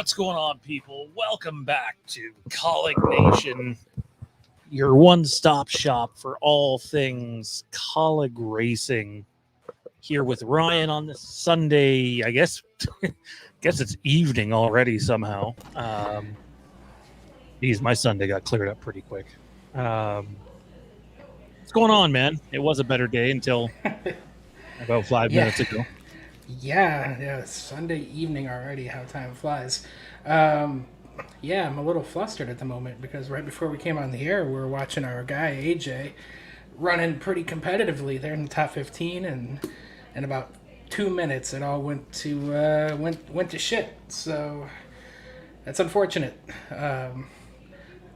What's going on, people? Welcome back to Kaulig Nation, your one-stop shop for all things Kaulig Racing. Here with Ryan on this Sunday, I guess. Guess it's evening already somehow. Geez, my Sunday got cleared up pretty quick. What's going on, man? It was a better day until about 5 minutes ago. Yeah, it's Sunday evening already, how time flies. Yeah, I'm a little flustered at the moment because right before we came on the air, we were watching our guy, AJ, running pretty competitively there in the top 15, and in about 2 minutes, it all went to shit. So that's unfortunate. I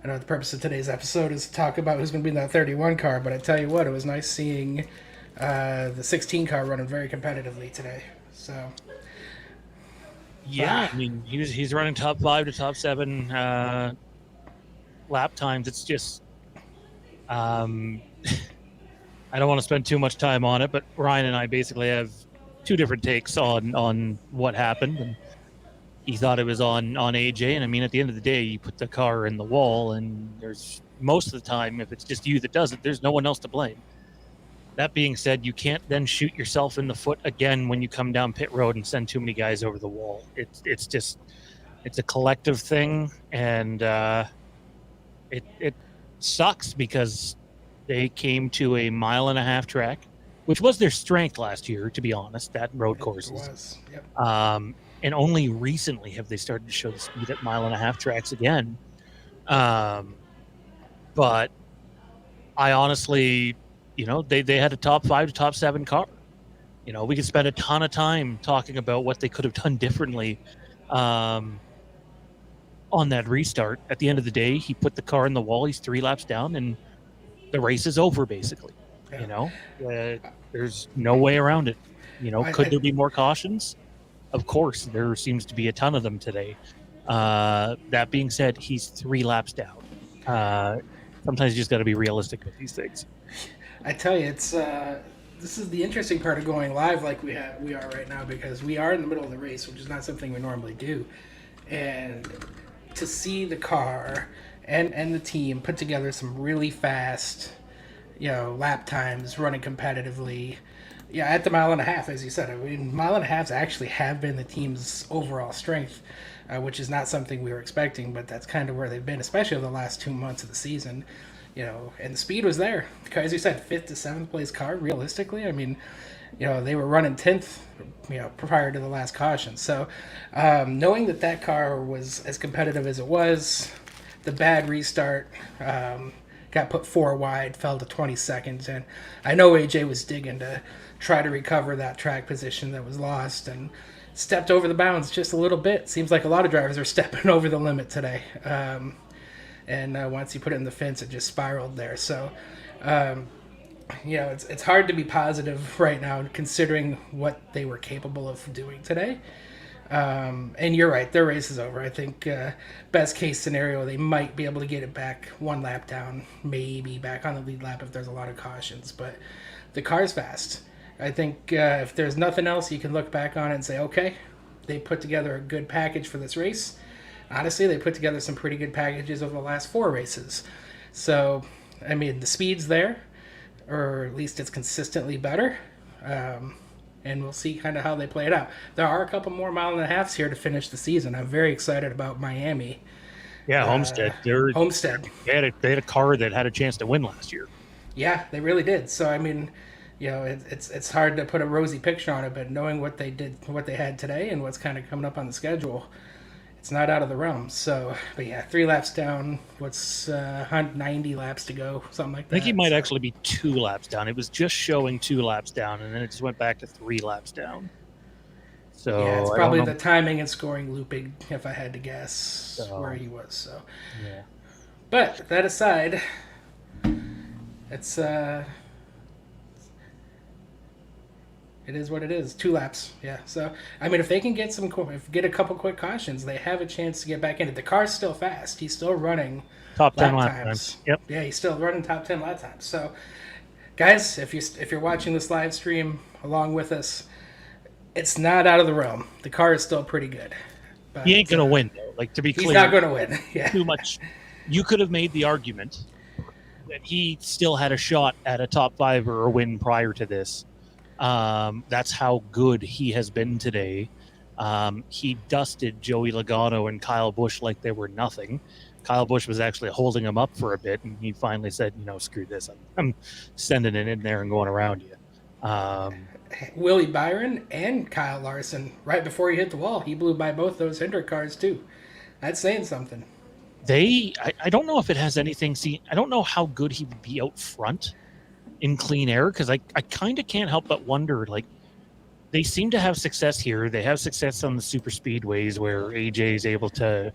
know the purpose of today's episode is to talk about who's going to be in that 31 car, but I tell you what, it was nice seeing the 16 car running very competitively today. So yeah, I mean he's running top 5 to top 7 lap times. It's just I don't want to spend too much time on it, but Ryan and I basically have two different takes on what happened. And he thought it was on AJ, and I mean at the end of the day, you put the car in the wall, and there's most of the time, if it's just you that does it, there's no one else to blame. That being said, you can't then shoot yourself in the foot again when you come down pit road and send too many guys over the wall. It's a collective thing, and it sucks because they came to a 1.5-mile track, which was their strength last year, to be honest, that road courses. it was. Yep. And only recently have they started to show the speed at 1.5-mile tracks again. But I honestly, they had a top 5 to top 7 car. We could spend a ton of time talking about what they could have done differently on that restart. At the end of the day, he put the car in the wall. He's 3 laps down, and the race is over, basically. Yeah. There's no way around it. Could there be more cautions? Of course, there seems to be a ton of them today. That being said, he's 3 laps down. Sometimes you just got to be realistic with these things. I tell you, it's this is the interesting part of going live like we are right now, because we are in the middle of the race, which is not something we normally do, and to see the car and the team put together some really fast, lap times, running competitively. Yeah, at the 1.5 mile, as you said. I mean, 1.5 miles actually have been the team's overall strength, which is not something we were expecting, but that's kind of where they've been, especially over the last 2 months of the season. And the speed was there. As you said, 5th to 7th place car, realistically. I mean, they were running 10th, prior to the last caution. So knowing that car was as competitive as it was, the bad restart, got put 4 wide, fell to 22nd. And I know AJ was digging to try to recover that track position that was lost and stepped over the bounds just a little bit. Seems like a lot of drivers are stepping over the limit today. And once he put it in the fence, it just spiraled there. So, it's hard to be positive right now considering what they were capable of doing today. And you're right, their race is over. I think best case scenario, they might be able to get it back 1 lap down, maybe back on the lead lap if there's a lot of cautions. But the car's fast. I think if there's nothing else, you can look back on it and say, okay, they put together a good package for this race. Honestly, they put together some pretty good packages over the last 4 races. So, I mean, the speed's there, or at least it's consistently better. And we'll see kind of how they play it out. There are a couple more 1.5 miles here to finish the season. I'm very excited about Miami. Yeah, Homestead. Homestead. They had a car that had a chance to win last year. Yeah, they really did. So, I mean, it's hard to put a rosy picture on it, but knowing what they had today and what's kind of coming up on the schedule, it's not out of the realm. So, but yeah, 3 laps down. What's 90 laps to go? Something like that. I think he might actually be 2 laps down. It was just showing 2 laps down, and then it just went back to 3 laps down. So yeah, it's probably the timing and scoring looping, if I had to guess where he was. So, yeah. But that aside, it's it is what it is. 2 laps, yeah. So, I mean, if they can get a couple quick cautions, they have a chance to get back in it. The car's still fast. He's still running top 10 lap times. Yep. Yeah, he's still running top 10 lap times. So, guys, if you're watching this live stream along with us, it's not out of the realm. The car is still pretty good. He ain't but gonna win though. Like, to be he's not clear, going to win. Yeah. too much. You could have made the argument that he still had a shot at a top five or a win prior to this. That's how good he has been today. He dusted Joey Logano and Kyle Busch like they were nothing. Kyle Busch was actually holding him up for a bit, and he finally said, screw this. I'm sending it in there and going around you. Willie Byron and Kyle Larson, right before he hit the wall, he blew by both those Hendrick cars too. That's saying something. I don't know if it has anything. See, I don't know how good he would be out front in clean air, because I kind of can't help but wonder, like, they seem to have success here. They have success on the super speedways where AJ is able to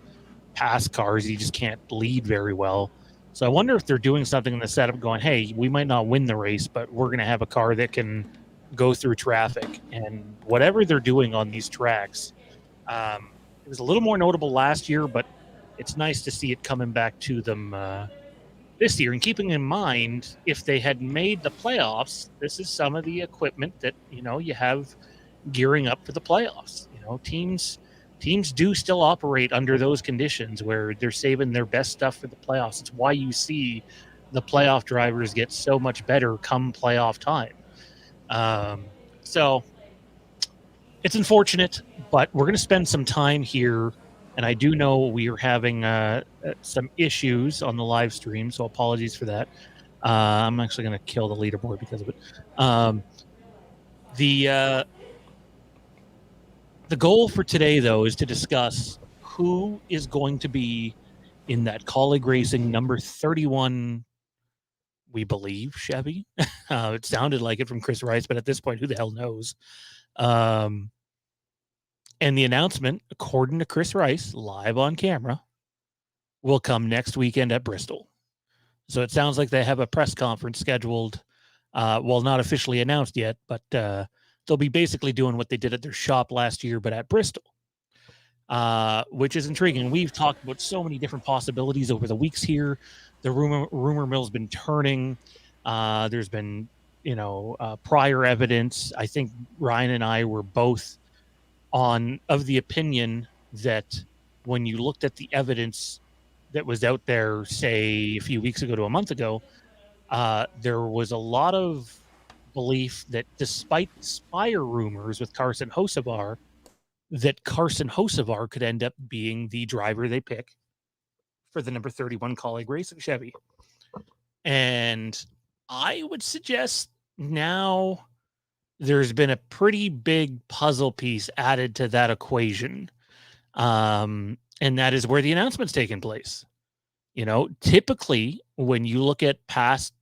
pass cars. He just can't lead very well. So I wonder if they're doing something in the setup going, hey, we might not win the race, but we're going to have a car that can go through traffic. And whatever they're doing on these tracks, it was a little more notable last year, but it's nice to see it coming back to them this year. And keeping in mind, if they had made the playoffs, this is some of the equipment that, you have gearing up for the playoffs. Teams do still operate under those conditions where they're saving their best stuff for the playoffs. It's why you see the playoff drivers get so much better come playoff time. So it's unfortunate, but we're going to spend some time here. And I do know we are having some issues on the live stream, so apologies for that. I'm actually going to kill the leaderboard because of it. The goal for today, though, is to discuss who is going to be in that Kaulig Racing number 31, we believe, Chevy. It sounded like it from Chris Rice, but at this point, who the hell knows? And the announcement, according to Chris Rice, live on camera, will come next weekend at Bristol. So it sounds like they have a press conference scheduled. Well, not officially announced yet, but they'll be basically doing what they did at their shop last year, but at Bristol, which is intriguing. We've talked about so many different possibilities over the weeks here. The rumor mill's been turning. There's been, prior evidence. I think Ryan and I were both of the opinion that when you looked at the evidence that was out there, say a few weeks ago to a month ago, there was a lot of belief that despite Spire rumors with Carson Hocevar, that Carson Hocevar could end up being the driver they pick for the number 31 Kaulig Racing Chevy. And I would suggest now there's been a pretty big puzzle piece added to that equation. And that is where the announcement's taking place. Typically when you look at past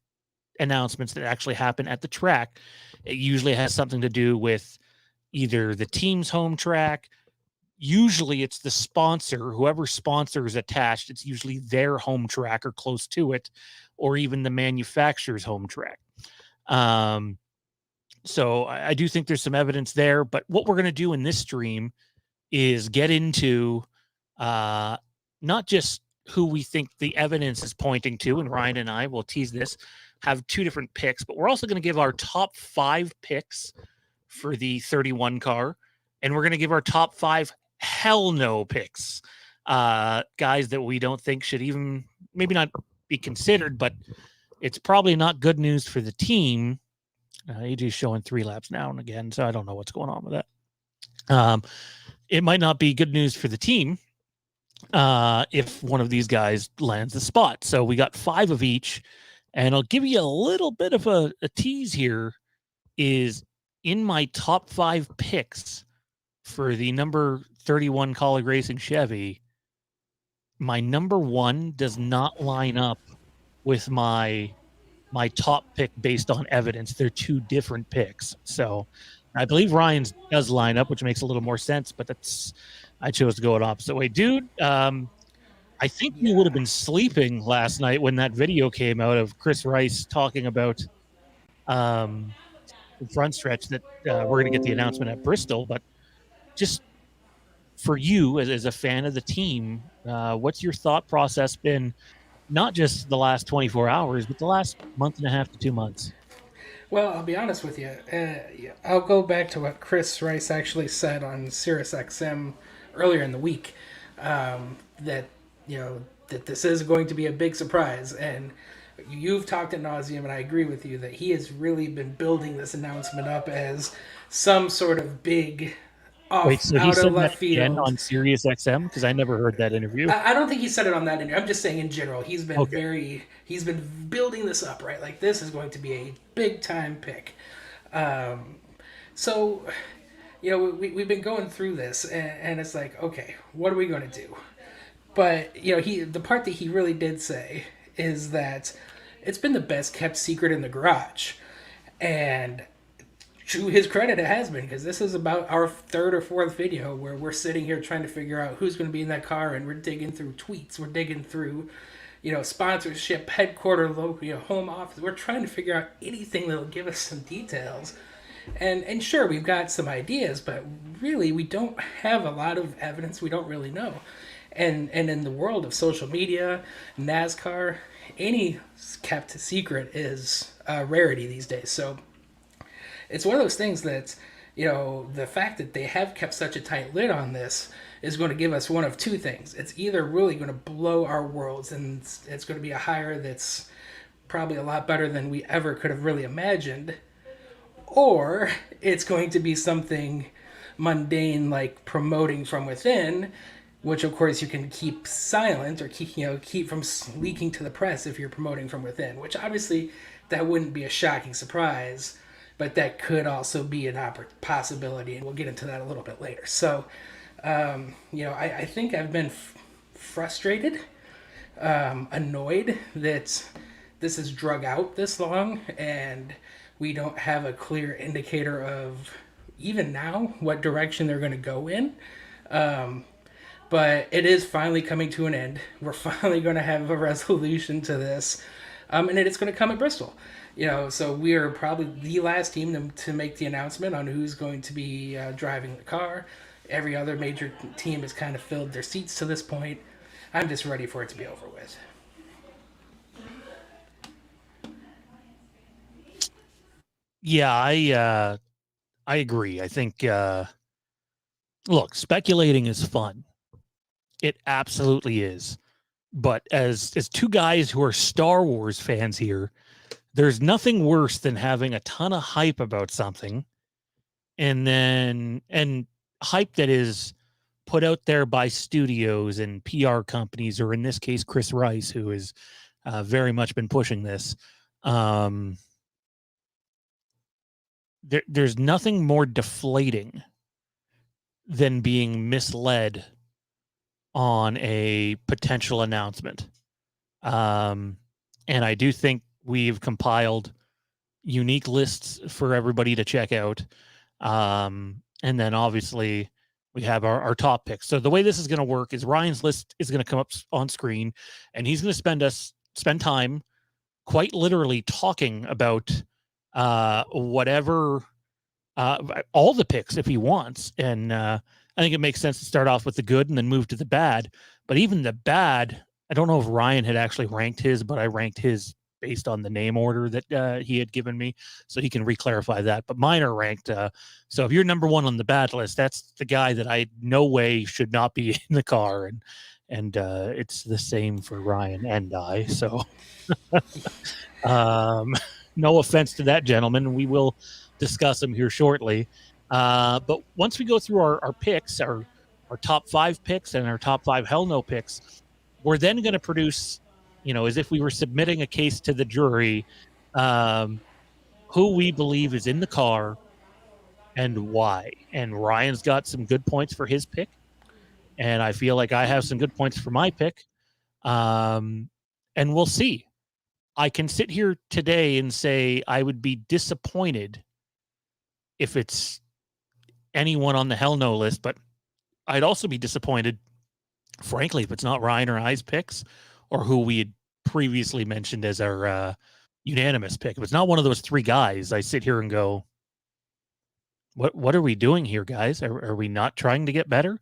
announcements that actually happen at the track, it usually has something to do with either the team's home track. Usually it's the sponsor, whoever sponsor is attached. It's usually their home track or close to it, or even the manufacturer's home track. So I do think there's some evidence there, but what we're going to do in this stream is get into not just who we think the evidence is pointing to, and Ryan and I will tease this, have two different picks, but we're also going to give our top 5 picks for the 31 car, and we're going to give our top 5 hell no picks, guys that we don't think should even maybe not be considered, but it's probably not good news for the team. AJ's showing 3 laps now and again, so I don't know what's going on with that. It might not be good news for the team if one of these guys lands the spot. So we got 5 of each, and I'll give you a little bit of a tease here. Is in my top 5 picks for the number 31 Kaulig Racing Chevy, my number 1 does not line up with my top pick based on evidence. They're 2 different picks. So I believe Ryan's does line up, which makes a little more sense, but I chose to go an opposite way. Dude, I think you would have been sleeping last night when that video came out of Chris Rice talking about the front stretch that we're going to get the announcement at Bristol. But just for you as a fan of the team, what's your thought process been, not just the last 24 hours, but the last month and a half to 2 months? Well, I'll be honest with you. I'll go back to what Chris Rice actually said on SiriusXM earlier in the week, that that this is going to be a big surprise. And you've talked ad nauseum, and I agree with you that he has really been building this announcement up as some sort of big Wait, off so he out of said that left again field. on Sirius XM? Because I never heard that interview. I don't think he said it on that interview. I'm just saying in general, Okay. he's been building this up, right? Like this is going to be a big time pick. So, we've been going through this, and it's like, okay, what are we going to do? But the part that he really did say is that it's been the best kept secret in the garage, and to his credit, it has been, because this is about our third or fourth video where we're sitting here trying to figure out who's going to be in that car, and we're digging through tweets, we're digging through, sponsorship, headquarter, local, home office. We're trying to figure out anything that'll give us some details. And sure, we've got some ideas, but really, we don't have a lot of evidence. We don't really know. And in the world of social media, NASCAR, any kept secret is a rarity these days. So it's one of those things that, the fact that they have kept such a tight lid on this is going to give us one of two things. It's either really going to blow our worlds, and it's going to be a hire that's probably a lot better than we ever could have really imagined, or it's going to be something mundane like promoting from within, which of course you can keep silent or keep from leaking to the press if you're promoting from within, which obviously that wouldn't be a shocking surprise, but that could also be an possibility, and we'll get into that a little bit later. So I think I've been frustrated, annoyed that this has drug out this long, and we don't have a clear indicator of even now what direction they're going to go in. But it is finally coming to an end. We're finally going to have a resolution to this, and it's going to come at Bristol. So we are probably the last team to make the announcement on who's going to be driving the car. Every other major team has kind of filled their seats to this point. I'm just ready for it to be over with. Yeah, I agree. I think look, speculating is fun. It absolutely is. But as two guys who are Star Wars fans here, there's nothing worse than having a ton of hype about something and hype that is put out there by studios and PR companies, or in this case, Chris Rice, who has very much been pushing this. There's nothing more deflating than being misled on a potential announcement. And I do think we've compiled unique lists for everybody to check out. And then obviously we have our top picks. So the way this is going to work is Ryan's list is going to come up on screen, and he's going to spend time quite literally talking about whatever, all the picks if he wants. And I think it makes sense to start off with the good and then move to the bad. But even the bad, I don't know if Ryan had actually ranked his, but I ranked his based on the name order that he had given me, so he can re-clarify that. But mine are ranked. So if you're number one on the bad list, that's the guy that I no way should not be in the car, and it's the same for Ryan and I. So no offense to that gentleman. We will discuss him here shortly. But once we go through our picks, our top 5 picks and our top 5 hell no picks, we're then going to produce, as if we were submitting a case to the jury, who we believe is in the car and why. And Ryan's got some good points for his pick, and I feel like I have some good points for my pick. And we'll see. I can sit here today and say I would be disappointed if it's anyone on the hell no list, but I'd also be disappointed, frankly, if it's not Ryan or I's picks, or who we had previously mentioned as our unanimous pick. If it's not one of those 3 guys, I sit here and go, what are we doing here, guys? Are we not trying to get better?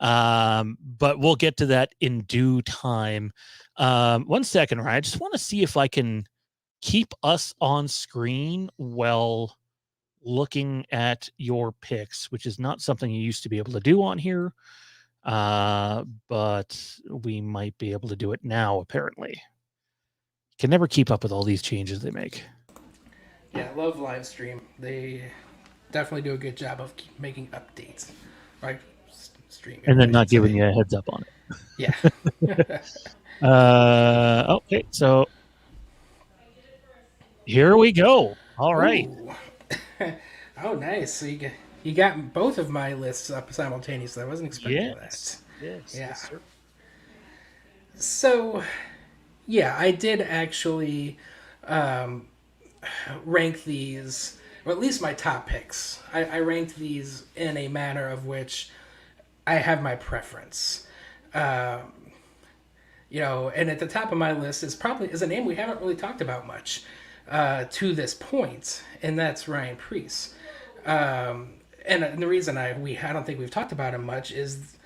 But we'll get to that in due time. 1 second, Ryan. I just want to see if I can keep us on screen while looking at your picks, which is not something you used to be able to do on here. But we might be able to do it now, apparently. Can never keep up with all these changes they make. Yeah, I love live stream. They definitely do a good job of making updates. Right, stream And then I not should giving say. you a heads up on Yeah. it. Okay, so here we go. All right. Ooh. Oh, nice. So you got both of my lists up simultaneously. I wasn't expecting that. Yes. Yes. Yeah. Yes, sir. So yeah, I did actually um, rank these, or at least my top picks. I ranked these in a manner of which I have my preference. Um, and at the top of my list is a name we haven't really talked about much to this point, and that's Ryan Preece. And the reason I don't think we've talked about him much is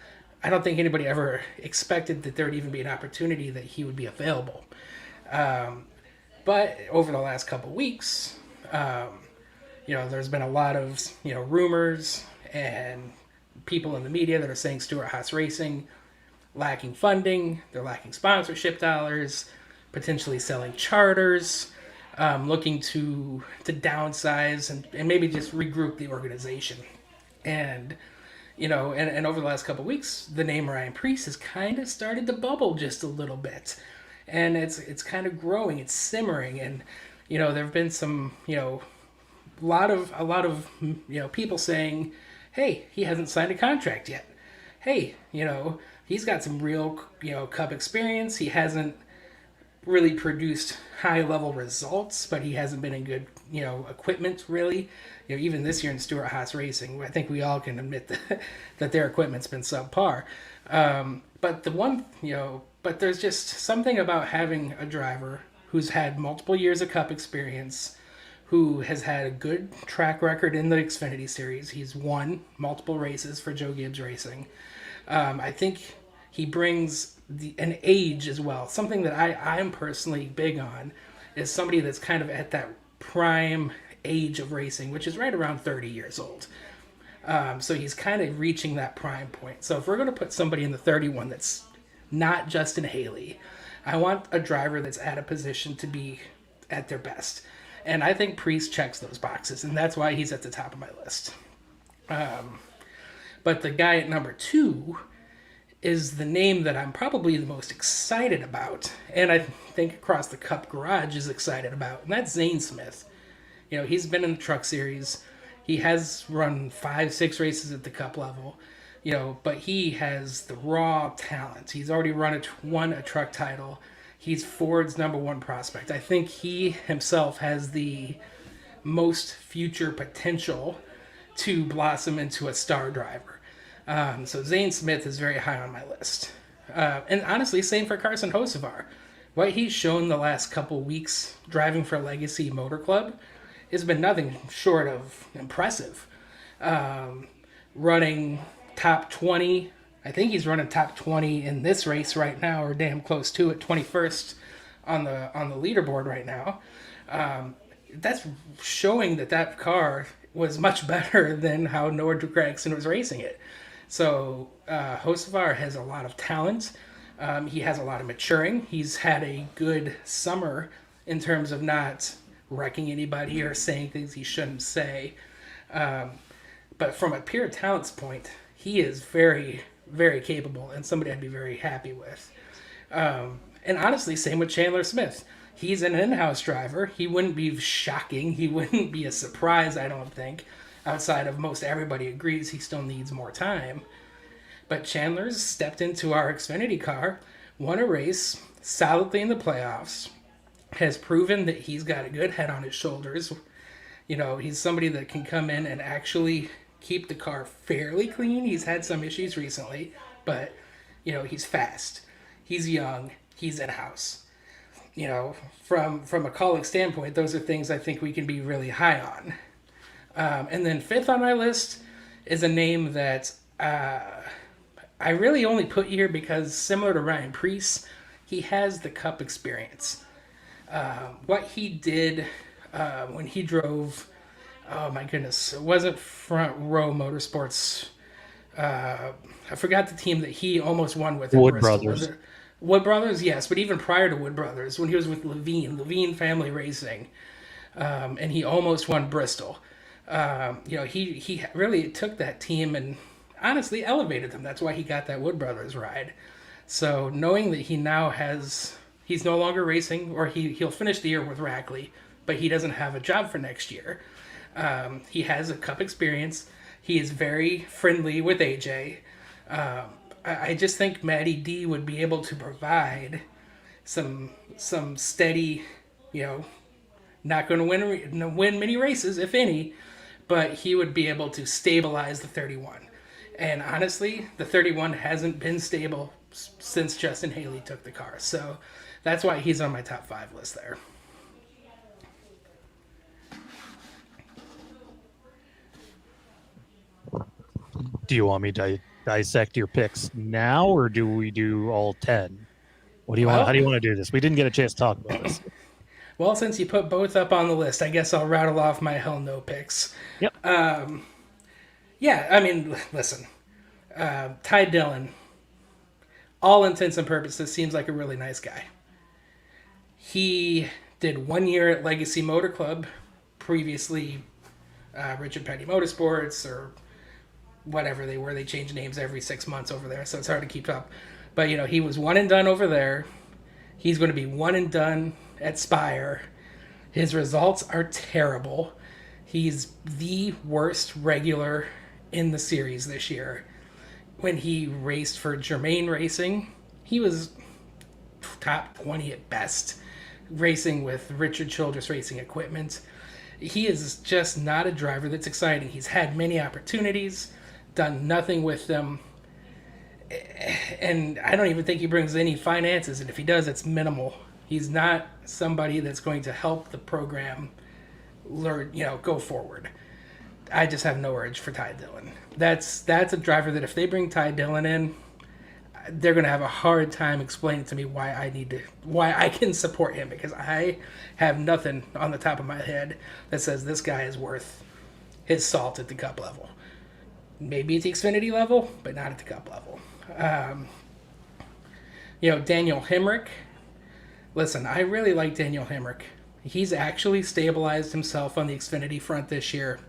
I don't think anybody ever expected that there would even be an opportunity that he would be available. But over the last couple weeks, there's been a lot of rumors and people in the media that are saying Stewart Haas Racing lacking funding, they're lacking sponsorship dollars, potentially selling charters, looking to downsize and maybe just regroup the organization. And and over the last couple of weeks, the name Ryan Preece has kind of started to bubble just a little bit, and it's kind of growing, it's simmering, and there have been some a lot of people saying, hey, he hasn't signed a contract yet. Hey, he's got some real Cup experience. He hasn't really produced high level results, but he hasn't been in good equipment really. Even this year in Stewart Haas Racing, I think we all can admit that their equipment's been subpar. But there's just something about having a driver who's had multiple years of Cup experience, who has had a good track record in the Xfinity Series. He's won multiple races for Joe Gibbs Racing. I think he brings an age as well. Something that I'm personally big on is somebody that's kind of at that prime age of racing, which is right around 30 years old. So he's kind of reaching that prime point. So if we're going to put somebody in the 31 that's not Justin Haley, I want a driver that's at a position to be at their best. And I think Preece checks those boxes, and that's why he's at the top of my list. But the guy at number 2 is the name that I'm probably the most excited about, and I think across the Cup garage is excited about, and that's Zane Smith. He's been in the Truck Series. He has run 5-6 races at the Cup level, but he has the raw talent. He's already won a truck title. He's Ford's number 1 prospect. I think he himself has the most future potential to blossom into a star driver. So Zane Smith is very high on my list. And honestly, same for Carson Hocevar. What he's shown the last couple weeks driving for Legacy Motor Club has been nothing short of impressive. Running top 20. I think he's running top 20 in this race right now, or damn close to it, 21st on the leaderboard right now. That's showing that car was much better than how Noah Gragson was racing it. So Hocevar has a lot of talent. He has a lot of maturing. He's had a good summer in terms of not wrecking anybody or saying things he shouldn't say. But from a pure talents point, he is very, very capable and somebody I'd be very happy with. And honestly, same with Chandler Smith. He's an in-house driver. He wouldn't be shocking. He wouldn't be a surprise, I don't think. Outside of most everybody agrees he still needs more time. But Chandler's stepped into our Xfinity car, won a race, solidly in the playoffs, has proven that he's got a good head on his shoulders. He's somebody that can come in and actually keep the car fairly clean. He's had some issues recently, but, he's fast. He's young. He's in-house. From a Kaulig standpoint, those are things I think we can be really high on. And then 5th on my list is a name that I really only put here because, similar to Ryan Preece, he has the Cup experience. What he did when he drove, oh my goodness, it wasn't Front Row Motorsports. I forgot the team that he almost won with at Wood Bristol. Was Brothers. it Wood Brothers? Yes, but even prior to Wood Brothers, when he was with Levine Family Racing, and he almost won Bristol. He really took that team and honestly elevated them. That's why he got that Wood Brothers ride. So knowing that he's no longer racing, or he'll finish the year with Rackley, but he doesn't have a job for next year. He has a Cup experience. He is very friendly with AJ. I just think Matty D would be able to provide some steady, not going to win many races, if any, but he would be able to stabilize the 31. And honestly, the 31 hasn't been stable since Justin Haley took the car. So that's why he's on my top 5 list there. Do you want me to dissect your picks now, or do we do all 10? What do you want? How do you want to do this? We didn't get a chance to talk about this. Well, since you put both up on the list, I guess I'll rattle off my hell no picks. Yep. Yeah, I mean, listen. Ty Dillon, all intents and purposes, seems like a really nice guy. He did 1 year at Legacy Motor Club, previously Richard Petty Motorsports, or whatever they were. They change names every 6 months over there, so it's hard to keep up. But, he was one and done over there. He's going to be one and done at Spire. His results are terrible. He's the worst regular in the series this year. When he raced for Germain Racing, he was top 20 at best, racing with Richard Childress Racing Equipment. He is just not a driver that's exciting. He's had many opportunities, done nothing with them, and I don't even think he brings any finances, and if he does, it's minimal. He's not somebody that's going to help the program go forward. I just have no urge for Ty Dillon. That's a driver that if they bring Ty Dillon in, they're going to have a hard time explaining to me why I can support him, because I have nothing on the top of my head that says this guy is worth his salt at the Cup level. Maybe at the Xfinity level, but not at the Cup level. Daniel Hemrick. Listen, I really like Daniel Hemrick. He's actually stabilized himself on the Xfinity front this year.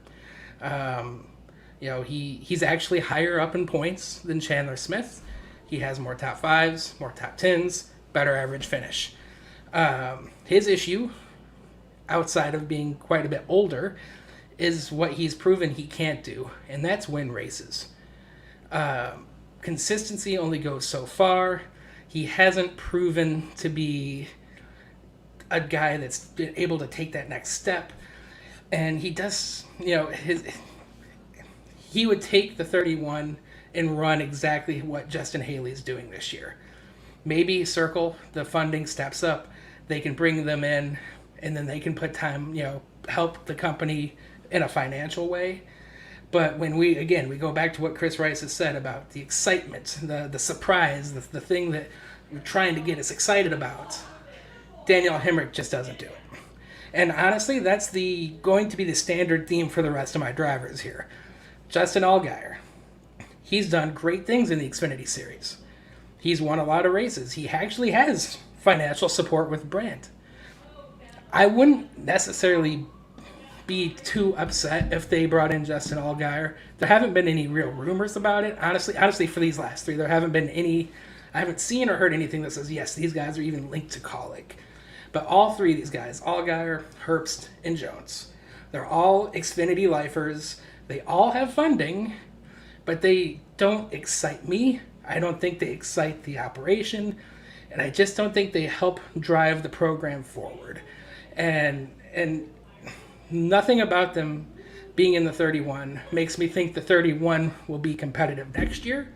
He's actually higher up in points than Chandler Smith. He has more top 5s, more top 10s, better average finish. His issue, outside of being quite a bit older, is what he's proven he can't do, and that's win races. Consistency only goes so far. He hasn't proven to be a guy that's been able to take that next step. And he does, he would take the 31 and run exactly what Justin Haley's doing this year. Maybe Circle, the funding steps up, they can bring them in, and then they can put time, help the company in a financial way. But when we go back to what Chris Rice has said about the excitement, the surprise, the thing that we're trying to get us excited about, Daniel Hemrick just doesn't do it. And honestly, that's going to be the standard theme for the rest of my drivers here. Justin Allgaier, he's done great things in the Xfinity Series. He's won a lot of races. He actually has financial support with Brandt. I wouldn't necessarily be too upset if they brought in Justin Allgaier. There haven't been any real rumors about it. Honestly, for these last 3, there haven't been any. I haven't seen or heard anything that says, yes, these guys are even linked to Kaulig. But all 3 of these guys, Allgaier, Herbst, and Jones, they're all Xfinity lifers. They all have funding, but they don't excite me. I don't think they excite the operation, and I just don't think they help drive the program forward. And nothing about them being in the 31 makes me think the 31 will be competitive next year,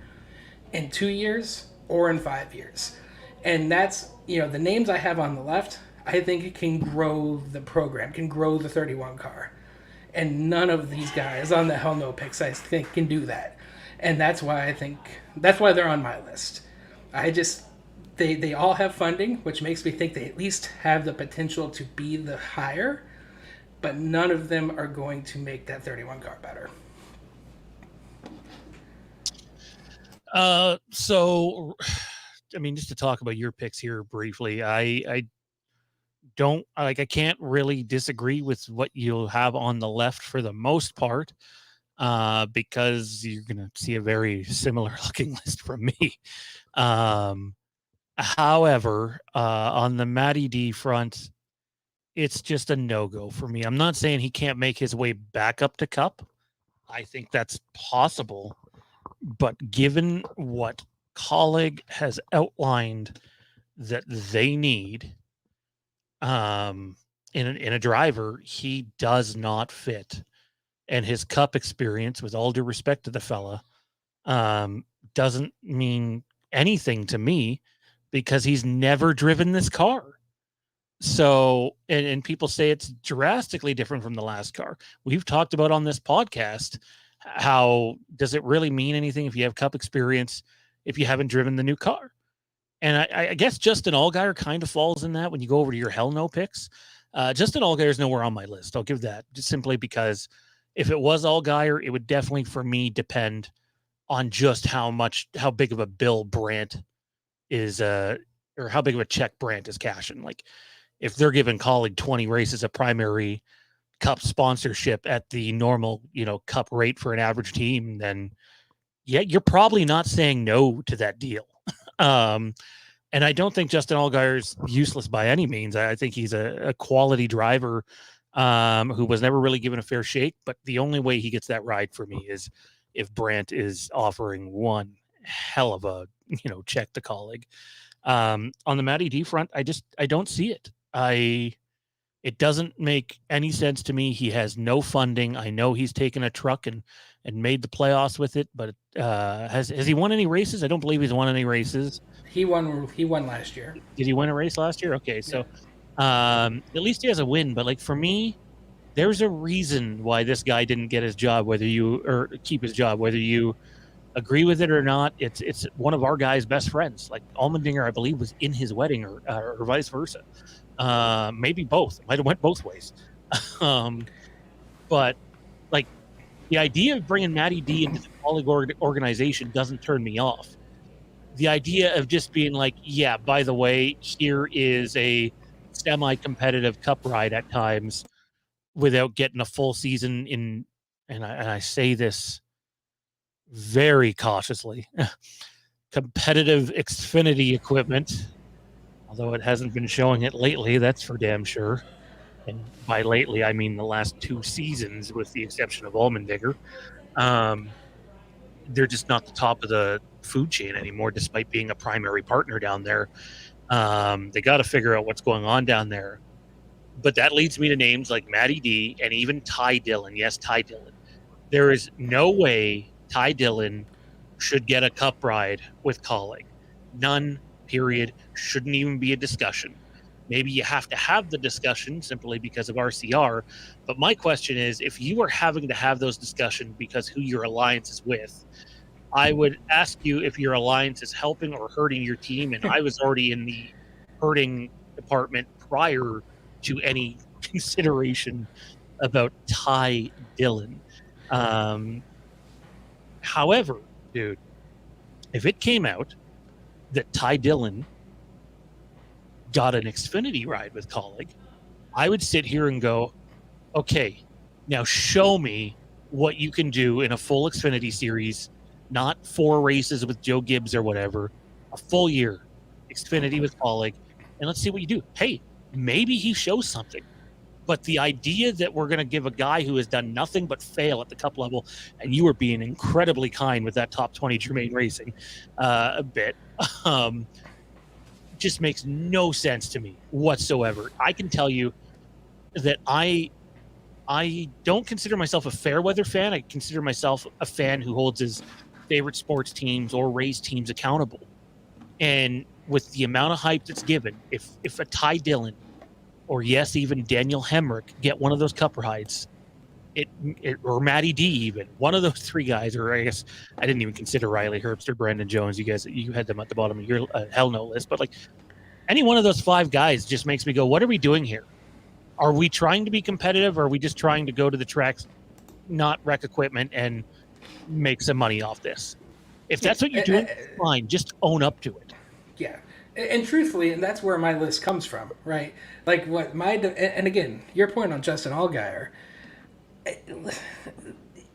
in 2 years, or in 5 years. And that's, the names I have on the left, I think it can grow the program, can grow the 31 car. And none of these guys on the Hell No picks, I think, can do that. And that's why they're on my list. They all have funding, which makes me think they at least have the potential to be the higher, but none of them are going to make that 31 car better. So, I mean, just to talk about your picks here briefly, I don't like. I can't really disagree with what you'll have on the left for the most part, because you're gonna see a very similar looking list from me. Um, However, on the Matty D front, it's just a no go for me. I'm not saying he can't make his way back up to Cup. I think that's possible, but given what Kaulig has outlined that they need, in a driver, he does not fit. And his Cup experience, with all due respect to the fella, um, doesn't mean anything to me because he's never driven this car. So, and people say it's drastically different from the last car. We've talked about on this podcast how does it really mean anything if you have Cup experience if you haven't driven the new car? And I guess Justin Allgaier kind of falls in that when you go over to your hell no picks. Justin Allgaier is nowhere on my list. I'll give that, just simply because if it was Allgaier, it would definitely for me depend on just how big of a bill Brandt is, or how big of a check Brandt is cashing. Like if they're giving Kaulig 20 races of primary Cup sponsorship at the normal, Cup rate for an average team, then yeah, you're probably not saying no to that deal. And I don't think Justin Allgaier's useless by any means. I think he's a quality driver, who was never really given a fair shake. But the only way he gets that ride for me is if Brandt is offering one hell of a check to Kaulig. On the Matty D front, I don't see it. It doesn't make any sense to me. He has no funding. I know he's taken a truck and made the playoffs with it, but has he won any races? I don't believe he's won any races. He won last year. Did he win a race last year? Okay, so at least he has a win. But like for me, there's a reason why this guy didn't get his job, or keep his job, whether you agree with it or not. It's one of our guys' best friends. Like Allmendinger, I believe, was in his wedding, or vice versa. Maybe both. It might have went both ways. But like the idea of bringing Matty D into the Kaulig organization doesn't turn me off. The idea of just being like, yeah, by the way, here is a semi-competitive Cup ride at times without getting a full season in, and I say this very cautiously, competitive Xfinity equipment, although it hasn't been showing it lately, that's for damn sure. And by lately, I mean the last 2 seasons, with the exception of Allmendinger. They're just not the top of the food chain anymore, despite being a primary partner down there. They got to figure out what's going on down there. But that leads me to names like Matty D and even Ty Dillon. Yes, Ty Dillon. There is no way Ty Dillon should get a Cup ride with Kaulig. None, period. Shouldn't even be a discussion. Maybe you have to have the discussion simply because of RCR. But my question is, if you are having to have those discussions because who your alliance is with, I would ask you if your alliance is helping or hurting your team. And I was already in the hurting department prior to any consideration about Ty Dillon. However, dude, if it came out that Ty Dillon got an Xfinity ride with Kaulig, I would sit here and go, okay, now show me what you can do in a full Xfinity series, not 4 races with Joe Gibbs or whatever, a full year Xfinity with Kaulig, and let's see what you do. Hey, maybe he shows something. But the idea that we're going to give a guy who has done nothing but fail at the Cup level, and you were being incredibly kind with that top 20 Germain Racing a bit, just makes no sense to me whatsoever. I can tell you that I don't consider myself a fair weather fan. I consider myself a fan who holds his favorite sports teams or race teams accountable. And with the amount of hype that's given, if a Ty Dillon or yes, even Daniel Hemrick get one of those Cup rides, or Matty D, even one of those 3 guys, or I guess I didn't even consider Riley Herbst or Brandon Jones. You had them at the bottom of your hell no list, but like any one of those 5 guys just makes me go, what are we doing here? Are we trying to be competitive, or are we just trying to go to the tracks, not wreck equipment, and make some money off this? If Yeah, that's what you're doing, fine. Just own up to it. yeah. And truthfully, and that's where my list comes from, right? Like what and again, your point on Justin Allgaier,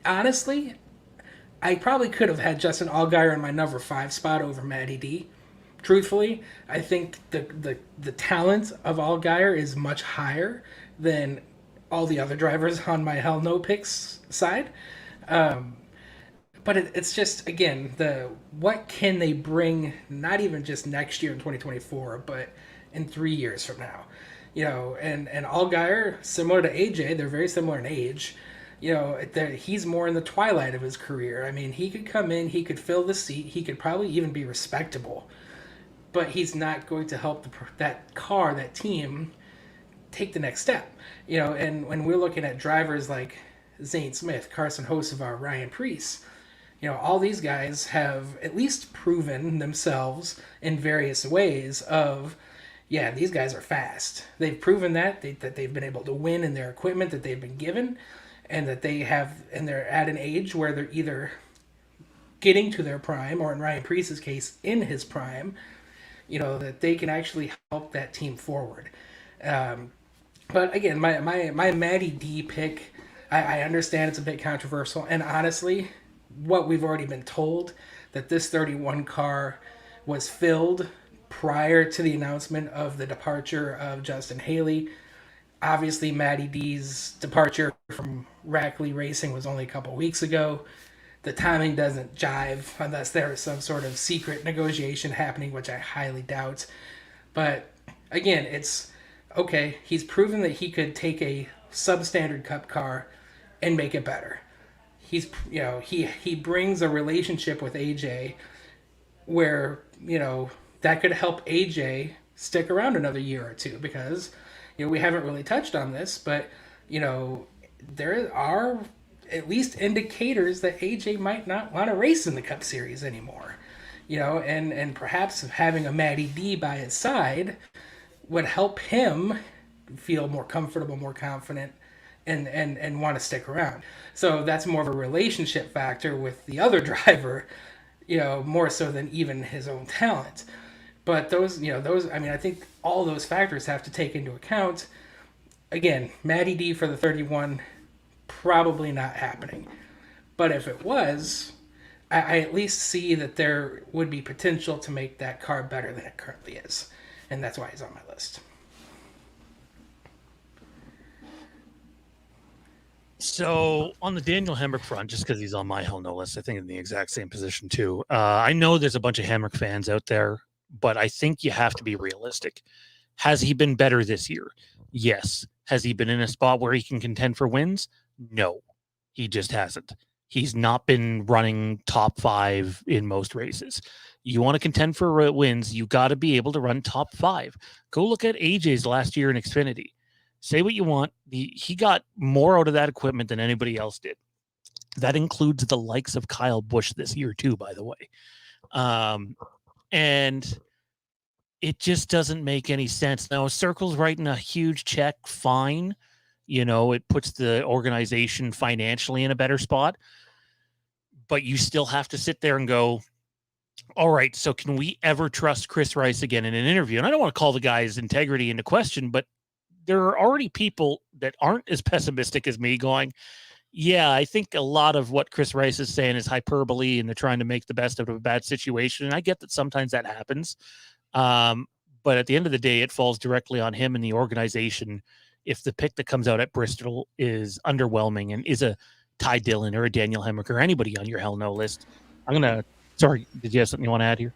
honestly, I probably could have had Justin Allgaier in my number 5 spot over Matty D. Truthfully, I think the talent of Allgaier is much higher than all the other drivers on my Hell No Picks side. But it's just, again, the what can they bring, not even just next year in 2024, but in 3 years from now. And Allgaier, similar to AJ, they're very similar in age. He's more in the twilight of his career. I mean, he could come in, he could fill the seat, he could probably even be respectable, but he's not going to help that team take the next step. And when we're looking at drivers like Zane Smith, Carson Hocevar, Ryan Preece, all these guys have at least proven themselves in various ways of, yeah, these guys are fast. They've proven that they've been able to win in their equipment that they've been given, and that they're at an age where they're either getting to their prime, or in Ryan Preece's case, in his prime, that they can actually help that team forward. But again, my Matty D pick, I understand it's a bit controversial, and honestly, what we've already been told, that this 31 car was filled prior to the announcement of the departure of Justin Haley. Obviously, Matty D's departure from Kaulig Racing was only a couple weeks ago. The timing doesn't jive unless there is some sort of secret negotiation happening, which I highly doubt. But again, it's okay. He's proven that he could take a substandard Cup car and make it better. He brings a relationship with AJ where that could help AJ stick around another year or two, because we haven't really touched on this, but there are at least indicators that AJ might not want to race in the Cup Series anymore. And perhaps having a Matty D by his side would help him feel more comfortable, more confident, and want to stick around. So that's more of a relationship factor with the other driver, more so than even his own talent. But I mean, I think all those factors have to take into account. Again, Matty D for the 31, probably not happening. But if it was, I at least see that there would be potential to make that car better than it currently is. And that's why he's on my list. So on the Daniel Hemrick front, just because he's on my Hell No list, I think in the exact same position too. I know there's a bunch of Hemrick fans out there, but I think you have to be realistic. Has he been better this year? Yes. Has he been in a spot where he can contend for wins? No, he just hasn't. He's not been running top 5 in most races. You want to contend for wins, you got to be able to run top 5. Go look at AJ's last year in Xfinity. Say what you want. He got more out of that equipment than anybody else did. That includes the likes of Kyle Busch this year too, by the way. And it just doesn't make any sense. Now, Circle's writing a huge check, fine. It puts the organization financially in a better spot. But you still have to sit there and go, all right, so can we ever trust Chris Rice again in an interview? And I don't want to call the guy's integrity into question, but there are already people that aren't as pessimistic as me going, yeah, I think a lot of what Chris Rice is saying is hyperbole and they're trying to make the best out of a bad situation. And I get that sometimes that happens. But at the end of the day, it falls directly on him and the organization. If the pick that comes out at Bristol is underwhelming and is a Ty Dillon or a Daniel Hemrick or anybody on your Hell No list, sorry, did you have something you want to add here?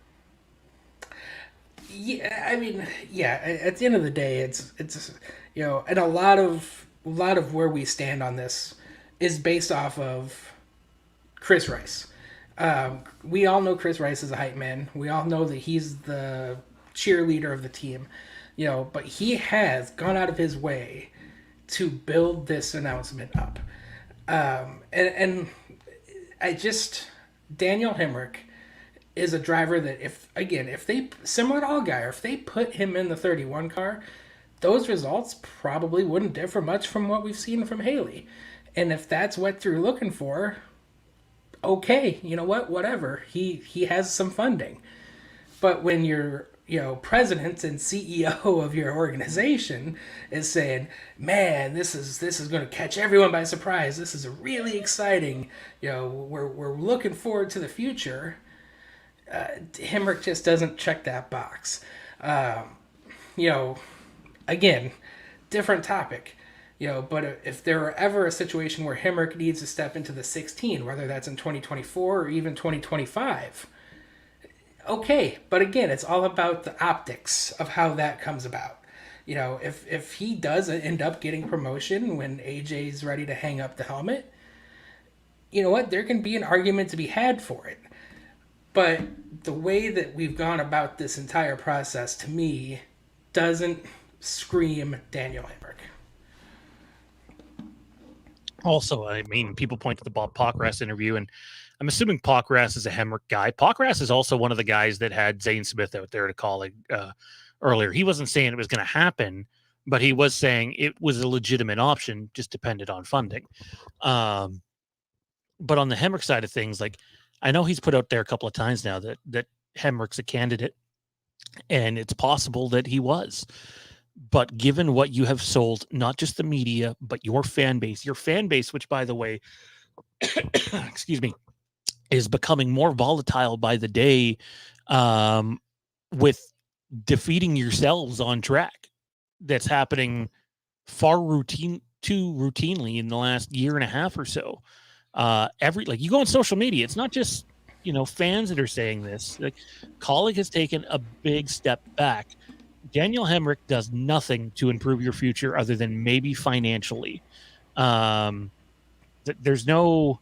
Yeah, I mean, yeah. At the end of the day, it's and a lot of where we stand on this is based off of Chris Rice. We all know Chris Rice is a hype man. We all know that he's the cheerleader of the team, but he has gone out of his way to build this announcement up. And I just, Daniel Hemrick is a driver that if they, similar to Allgaier, if they put him in the 31 car, those results probably wouldn't differ much from what we've seen from Haley. And if that's what you're looking for, okay, you know what, whatever. He has some funding. But when your president and CEO of your organization is saying, "Man, this is going to catch everyone by surprise. This is really exciting. We're looking forward to the future." Hemrick just doesn't check that box. You know, Again, different topic. But if there were ever a situation where Hemrick needs to step into the 16, whether that's in 2024 or even 2025, okay. But again, it's all about the optics of how that comes about. If he does end up getting promotion when AJ's ready to hang up the helmet, you know what? There can be an argument to be had for it. But the way that we've gone about this entire process, to me, doesn't scream Daniel Hemrick. Also, I mean, people point to the Bob Pockras interview, and I'm assuming Pockras is a Hemrick guy. Pockras is also one of the guys that had Zane Smith out there to Kaulig earlier. He wasn't saying it was going to happen, but he was saying it was a legitimate option, just depended on funding. But on the Hemrick side of things, like, I know he's put out there a couple of times now that Hemrick's a candidate, and it's possible that he was. But given what you have sold, not just the media, but your fan base, which, by the way, excuse me, is becoming more volatile by the day, with defeating yourselves on track. That's happening too routinely in the last year and a half or so. You go on social media, it's not just fans that are saying this. Like, Kaulig has taken a big step back. Daniel Hemrick does nothing to improve your future other than maybe financially. There's no,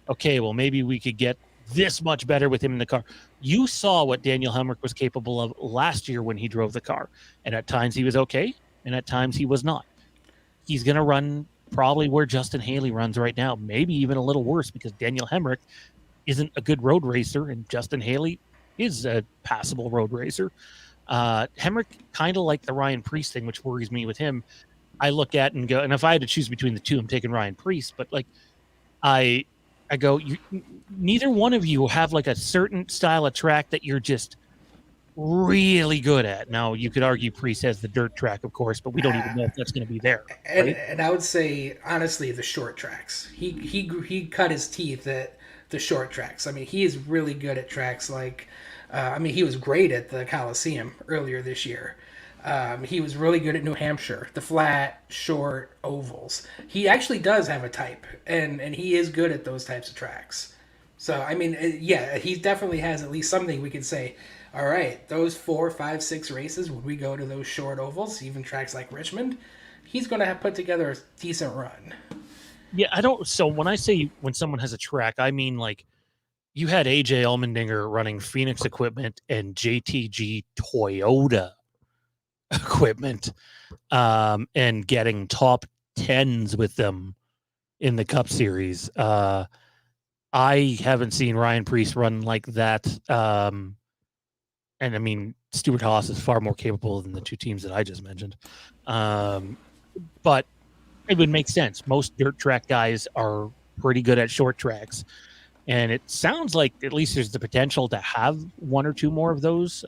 okay, well, maybe we could get this much better with him in the car. You saw what Daniel Hemrick was capable of last year when he drove the car. And at times he was okay, and at times he was not. He's going to run probably where Justin Haley runs right now, maybe even a little worse, because Daniel Hemrick isn't a good road racer, and Justin Haley is a passable road racer. Hemrick, kind of like the Ryan Preece thing, which worries me with him. I look at and go, and if I had to choose between the two, I'm taking Ryan Preece. But like, I go, neither one of you have like a certain style of track that you're just really good at. Now, you could argue Preece has the dirt track, of course, but we don't even know if that's going to be there. Right? And I would say, honestly, the short tracks. He cut his teeth at the short tracks. I mean, he is really good at tracks like. He was great at the Coliseum earlier this year. He was really good at New Hampshire, the flat, short ovals. He actually does have a type, and he is good at those types of tracks. So, yeah, he definitely has at least something we can say. All right, those 4, 5, 6 races, when we go to those short ovals, even tracks like Richmond, he's going to have put together a decent run. Yeah, I don't. So when I say when someone has a track, I mean like, you had AJ Allmendinger running Phoenix equipment and JTG Toyota equipment, and getting top 10s with them in the Cup Series. I haven't seen Ryan Preece run like that. And I mean, Stuart Haas is far more capable than the two teams that I just mentioned. But it would make sense. Most dirt track guys are pretty good at short tracks. And it sounds like at least there's the potential to have one or two more of those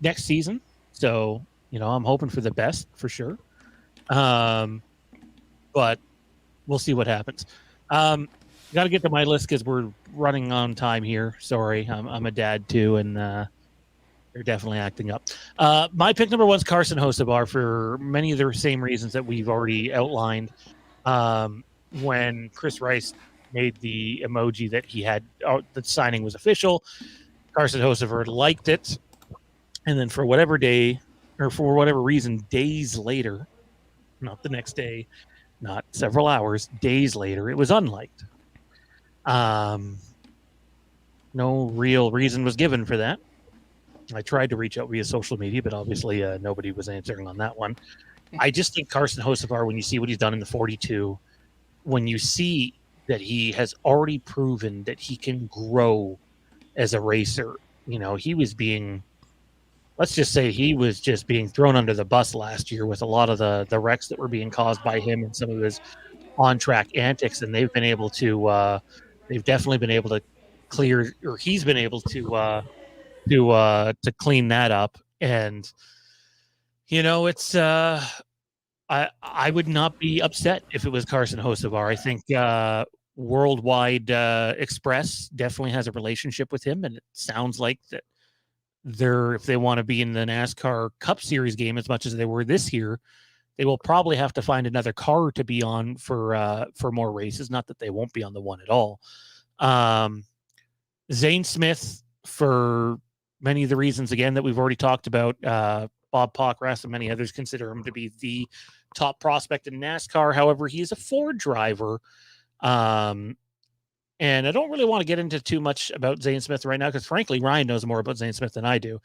next season. So, I'm hoping for the best for sure. But we'll see what happens. Got to get to my list because we're running on time here. Sorry, I'm a dad too, and they're definitely acting up. My pick number 1 is Carson Hocevar for many of the same reasons that we've already outlined. When Chris Rice made the emoji that he had, the signing was official, Carson Hocevar liked it, and then for whatever reason, days later, not the next day, not several hours, days later, it was unliked. No real reason was given for that. I tried to reach out via social media, but obviously nobody was answering on that one. I just think Carson Hocevar, when you see what he's done in the 42, when you see that he has already proven that he can grow as a racer, he was being, let's just say he was just being thrown under the bus last year with a lot of the wrecks that were being caused by him and some of his on-track antics, and they've been able to they've definitely been able to clear, or he's been able to clean that up. And it's I would not be upset if it was Carson Hocevar. I think Worldwide Express definitely has a relationship with him, and it sounds like that if they want to be in the NASCAR Cup Series game as much as they were this year, they will probably have to find another car to be on for more races. Not that they won't be on the one at all. Zane Smith, for many of the reasons again that we've already talked about, Bob Pockras and many others consider him to be the top prospect in NASCAR. However, he is a Ford driver. And I don't really want to get into too much about Zane Smith right now because, frankly, Ryan knows more about Zane Smith than I do.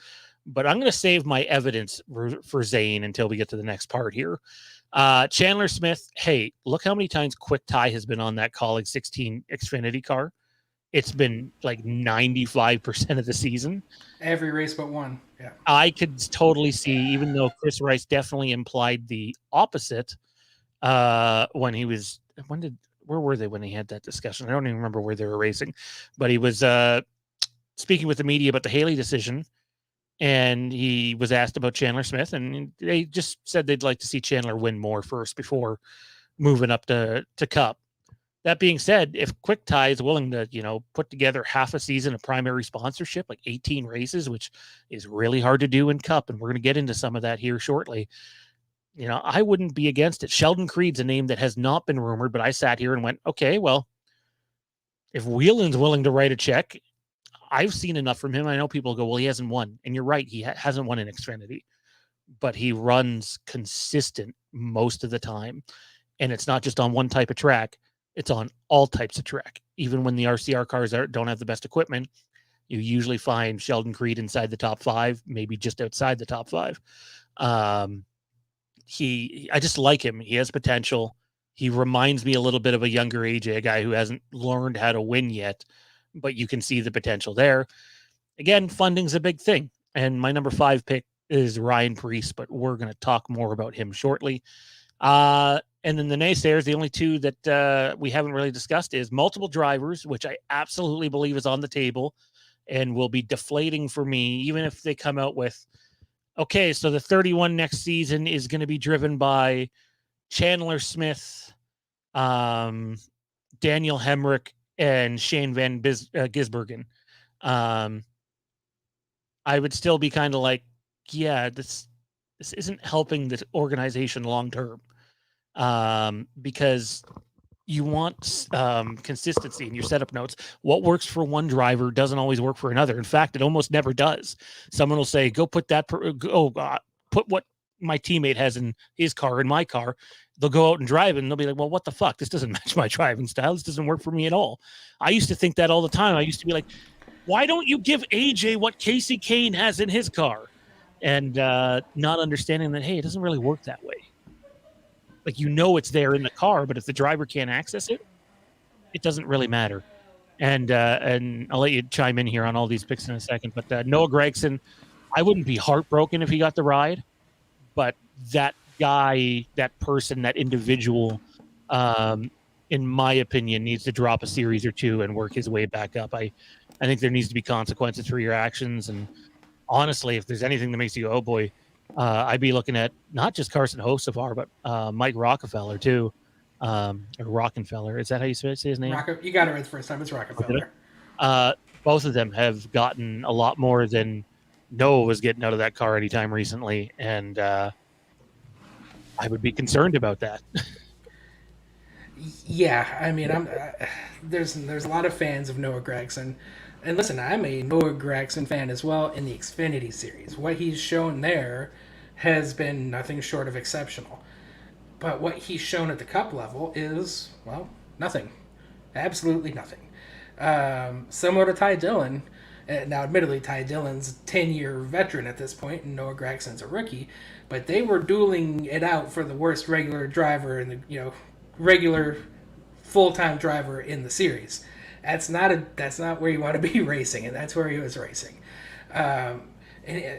But I'm going to save my evidence for Zane until we get to the next part here. Chandler Smith, hey, look how many times Quick Tie has been on that Kaulig 16 Xfinity car. It's been like 95% of the season. Every race but one. Yeah. I could totally see, even though Chris Rice definitely implied the opposite when he was, where were they when he had that discussion? I don't even remember where they were racing, but he was speaking with the media about the Haley decision, and he was asked about Chandler Smith, and they just said they'd like to see Chandler win more first before moving up to Cup. That being said, if Quick Tie is willing to, put together half a season of primary sponsorship, like 18 races, which is really hard to do in Cup, and we're going to get into some of that here shortly, I wouldn't be against it. Sheldon Creed's a name that has not been rumored, but I sat here and went, okay, well, if Whelan's willing to write a check, I've seen enough from him. I know people go, well, he hasn't won. And you're right, he hasn't won in Xfinity, but he runs consistent most of the time. And it's not just on one type of track. It's on all types of track. Even when the RCR cars don't have the best equipment, you usually find Sheldon Creed inside the top 5, maybe just outside the top 5. I just like him. He has potential. He reminds me a little bit of a younger AJ, a guy who hasn't learned how to win yet, but you can see the potential there. Again, funding's a big thing. And my number 5 pick is Ryan Preece, but we're going to talk more about him shortly. And then the naysayers, the only two that we haven't really discussed is multiple drivers, which I absolutely believe is on the table and will be deflating for me, even if they come out with, okay, so the 31 next season is going to be driven by Chandler Smith, Daniel Hemrick, and Shane Van Gisbergen. I would still be kind of like, yeah, this isn't helping the organization long term, because you want consistency in your setup notes. What works for one driver doesn't always work for another. In fact, it almost never does. Someone will say, go put that, put what my teammate has in his car in my car. They'll go out and drive it, and they'll be like, well, what the fuck? This doesn't match my driving style. This doesn't work for me at all. I used to think that all the time. I used to be like, why don't you give AJ what Casey Kane has in his car? And not understanding that, hey, it doesn't really work that way. Like, it's there in the car, but if the driver can't access it, it doesn't really matter. And I'll let you chime in here on all these picks in a second. But Noah Gragson, I wouldn't be heartbroken if he got the ride, but that guy, that person, that individual, in my opinion, needs to drop a series or two and work his way back up. I think there needs to be consequences for your actions. And honestly, if there's anything that makes you go, oh boy, I'd be looking at not just Carson Hocevar, but Mike Rockefeller too, or Rockefeller. Is that how you say his name? You got it right the first time. It's Rockefeller. Both of them have gotten a lot more than Noah was getting out of that car anytime recently, and I would be concerned about that. Yeah, I mean, there's a lot of fans of Noah Gragson. And listen, I'm a Noah Gragson fan as well in the Xfinity series. What he's shown there has been nothing short of exceptional. But what he's shown at the Cup level is, well, nothing. Absolutely nothing. Similar to Ty Dillon. Now, admittedly, Ty Dillon's a 10-year veteran at this point, and Noah Gragson's a rookie. But they were dueling it out for the worst regular driver and the regular full-time driver in the series. That's not where you want to be racing, and that's where he was racing. And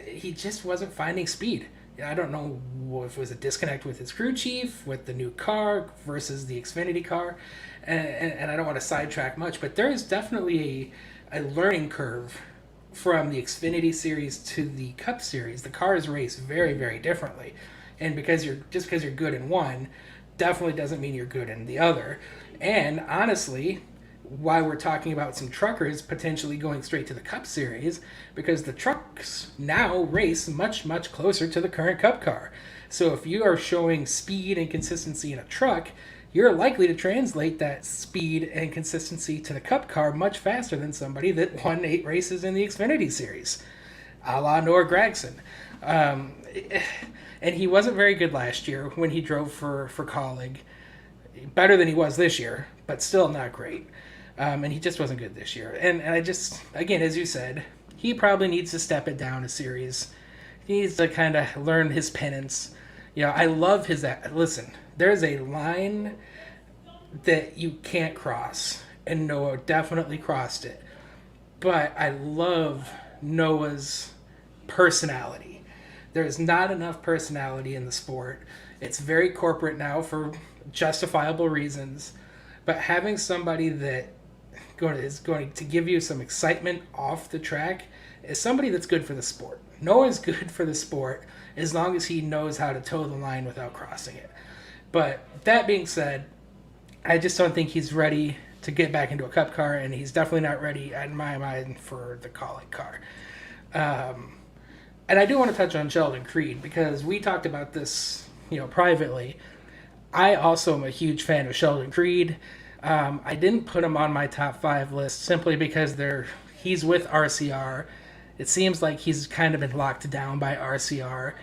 he just wasn't finding speed. I don't know if it was a disconnect with his crew chief, with the new car versus the Xfinity car, and I don't want to sidetrack much, but there is definitely a learning curve from the Xfinity series to the Cup series. The cars race very, very differently, and because you're good in one, definitely doesn't mean you're good in the other. And honestly, why we're talking about some truckers potentially going straight to the Cup Series, because the trucks now race much, much closer to the current Cup car. So if you are showing speed and consistency in a truck, you're likely to translate that speed and consistency to the Cup car much faster than somebody that won 8 races in the Xfinity Series, a la Noah Gragson. Um, and he wasn't very good last year when he drove for Kaulig. Better than he was this year, but still not great. And he just wasn't good this year. And I just, again, as you said, he probably needs to step it down a series. He needs to kind of learn his penance. I love his. Listen, there's a line that you can't cross, and Noah definitely crossed it. But I love Noah's personality. There's not enough personality in the sport. It's very corporate now for justifiable reasons. But having somebody that is going to give you some excitement off the track is somebody that's good for the sport. Noah's good for the sport as long as he knows how to toe the line without crossing it. But that being said, I just don't think he's ready to get back into a Cup car, and he's definitely not ready, in my mind, for the Kaulig car. And I do want to touch on Sheldon Creed because we talked about this, privately. I also am a huge fan of Sheldon Creed. I didn't put him on my top 5 list simply because he's with RCR. It seems like he's kind of been locked down by RCR,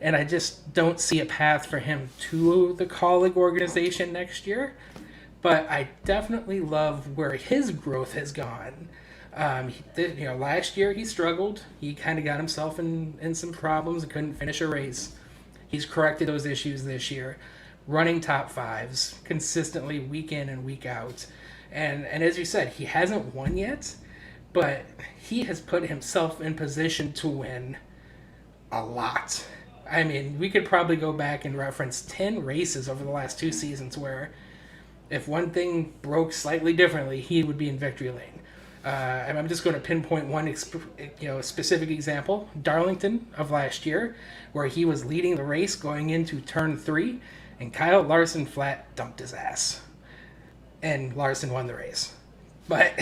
and I just don't see a path for him to the Kaulig organization next year. But I definitely love where his growth has gone. Last year he struggled. He kind of got himself in some problems and couldn't finish a race. He's corrected those issues this year, running top 5s consistently week in and week out. And as you said, he hasn't won yet, but he has put himself in position to win a lot. I mean, we could probably go back and reference 10 races over the last 2 seasons where if one thing broke slightly differently, he would be in victory lane. And I'm just going to pinpoint one specific example, Darlington of last year, where he was leading the race going into turn 3, and Kyle Larson flat dumped his ass, and Larson won the race. But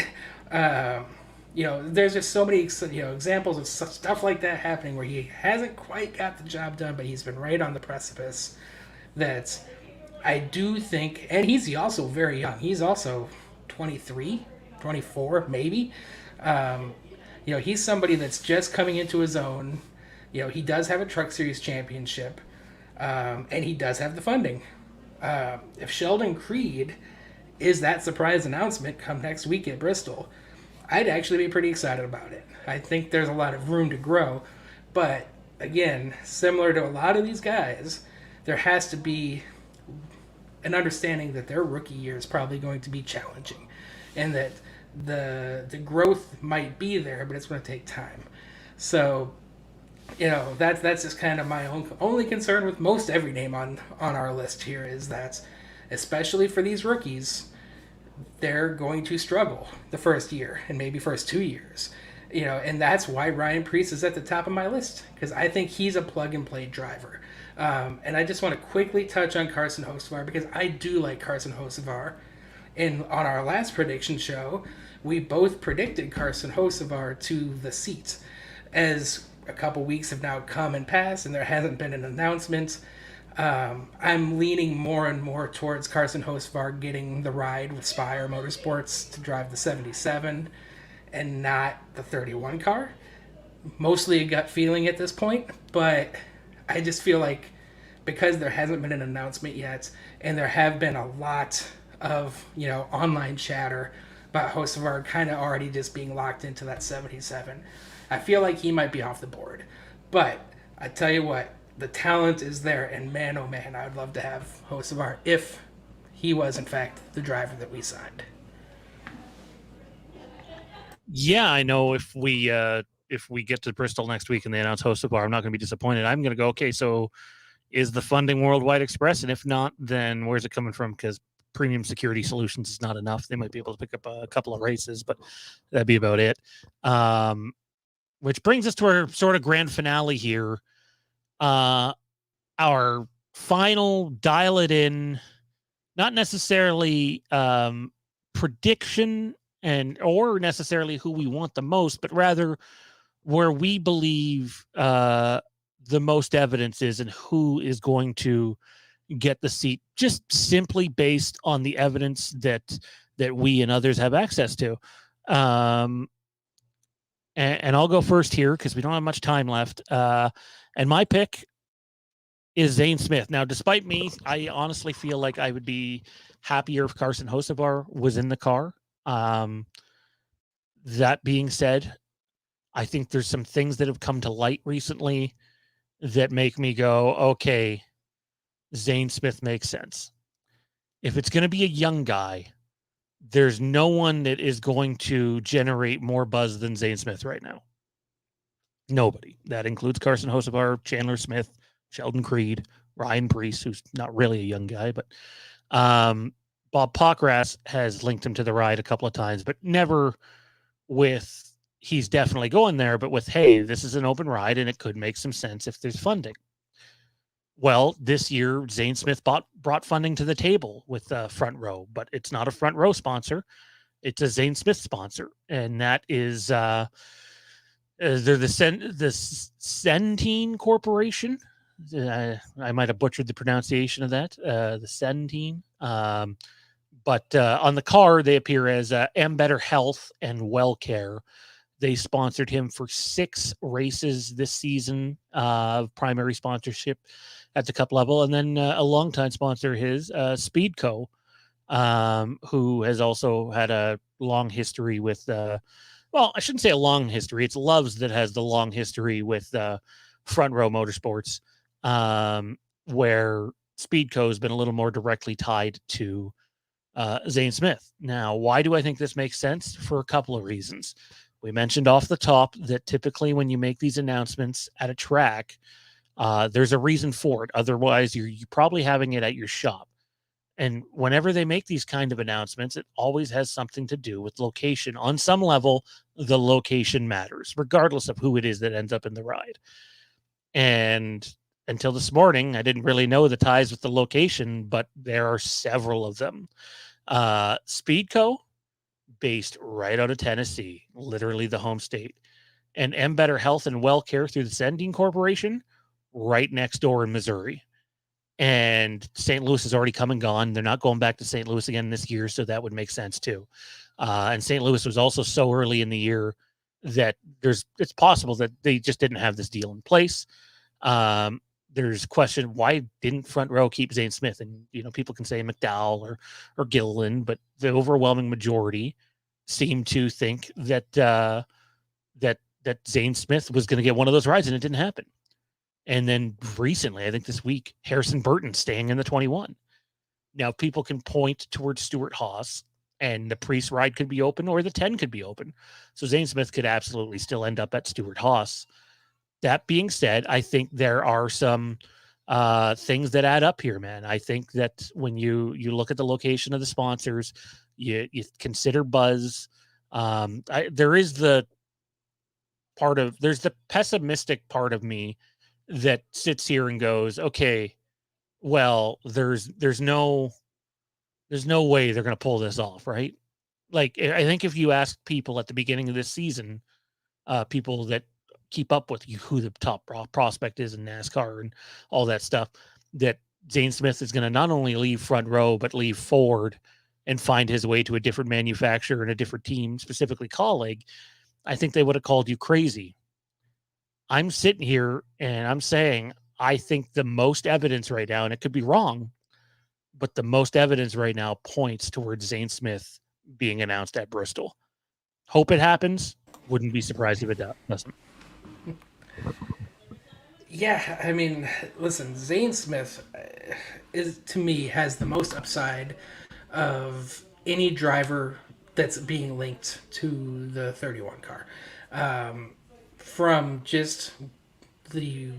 there's just so many examples of stuff like that happening where he hasn't quite got the job done, but he's been right on the precipice. That I do think, and he's also very young. He's also 23, 24, maybe. He's somebody that's just coming into his own. He does have a Truck Series championship, and he does have the funding. If Sheldon Creed is that surprise announcement come next week at Bristol, I'd actually be pretty excited about it. I think there's a lot of room to grow, but again, similar to a lot of these guys, there has to be an understanding that their rookie year is probably going to be challenging, and that the growth might be there, but it's going to take time. So, that's just kind of my only concern with most every name on our list here is that, especially for these rookies, they're going to struggle the first year and maybe first 2 years. And that's why Ryan Preece is at the top of my list, because I think he's a plug-and-play driver. And I just want to quickly touch on Carson Hocevar, because I do like Carson Hocevar. And on our last prediction show, we both predicted Carson Hocevar to the seat. As a couple weeks have now come and passed, and there hasn't been an announcement, I'm leaning more and more towards Carson Hocevar getting the ride with Spire Motorsports to drive the 77 and not the 31 car. Mostly a gut feeling at this point, but I just feel like because there hasn't been an announcement yet, and there have been a lot of online chatter about Hocevar kind of already just being locked into that 77, I feel like he might be off the board. But I tell you what, the talent is there, and man, oh man, I would love to have Hocevar if he was in fact the driver that we signed. Yeah, I know if we if we get to Bristol next week and they announce host of bar, I'm not going to be disappointed. I'm going to go, okay, so is the funding Worldwide Express? And if not, then where's it coming from? Because Premium Security Solutions is not enough. They might be able to pick up a couple of races, but that'd be about it. Which brings us to our sort of grand finale here. Our final dial it in, not necessarily prediction or necessarily who we want the most, but rather where we believe the most evidence is and who is going to get the seat, just simply based on the evidence that we and others have access to. And I'll go first here because we don't have much time left. And my pick is Zane Smith. Now, despite me, I honestly feel like I would be happier if Carson Hocevar was in the car. That being said, I think there's some things that have come to light recently that make me go, okay, Zane Smith makes sense. If it's going to be a young guy, there's no one that is going to generate more buzz than Zane Smith right now. Nobody. That includes Carson Hocevar, Chandler Smith, Sheldon Creed, Ryan Preece, who's not really a young guy, but Bob Pockras has linked him to the ride a couple of times, but never with he's definitely going there, but with, hey, this is an open ride and it could make some sense if there's funding. Well, this year, Zane Smith brought funding to the table with Front Row, but it's not a Front Row sponsor. It's a Zane Smith sponsor, and that is they're the Centene Corporation. I might have butchered the pronunciation of that, the Centene. But on the car, they appear as M Better Health and Well Care. They sponsored him for 6 races this season of primary sponsorship at the Cup level. And then a longtime sponsor, his Speedco, who has also had a long history with, well, I shouldn't say a long history. It's Loves that has the long history with Front Row Motorsports, where Speedco has been a little more directly tied to Zane Smith. Now, why do I think this makes sense? For a couple of reasons. We mentioned off the top that typically when you make these announcements at a track, there's a reason for it. Otherwise, you're probably having it at your shop. And whenever they make these kind of announcements, it always has something to do with location. On some level, the location matters, regardless of who it is that ends up in the ride. And until this morning, I didn't really know the ties with the location, but there are several of them. Speedco, based right out of Tennessee, literally the home state. And M Better Health and Well Care through the Centene Corporation, right next door in Missouri. And St. Louis has already come and gone. They're not going back to St. Louis again this year, so that would make sense too. And St. Louis was also so early in the year that it's possible that they just didn't have this deal in place. There's question, why didn't Front Row keep Zane Smith? And, people can say McDowell or Gilliland, but the overwhelming majority seem to think that that Zane Smith was going to get one of those rides, and it didn't happen. And then recently, I think this week, Harrison Burton staying in the 21. Now, people can point towards Stuart Haas, and the Preece ride could be open, or the 10 could be open. So Zane Smith could absolutely still end up at Stuart Haas. That being said, I think there are some things that add up here, man. I think that when you look at the location of the sponsors, you consider buzz. There's the pessimistic part of me that sits here and goes, okay, well, there's no way they're going to pull this off, right? Like, I think if you ask people at the beginning of this season, people that keep up with who the top prospect is in NASCAR and all that stuff, that Zane Smith is going to not only leave Front Row, but leave Ford and find his way to a different manufacturer and a different team, specifically Kaulig, I think they would have called you crazy. I'm sitting here and I'm saying, I think the most evidence right now, and it could be wrong, but the most evidence right now points towards Zane Smith being announced at Bristol. Hope it happens. Wouldn't be surprised if it doesn't. Yeah, I mean, listen, Zane Smith to me has the most upside of any driver that's being linked to the 31 car. from just the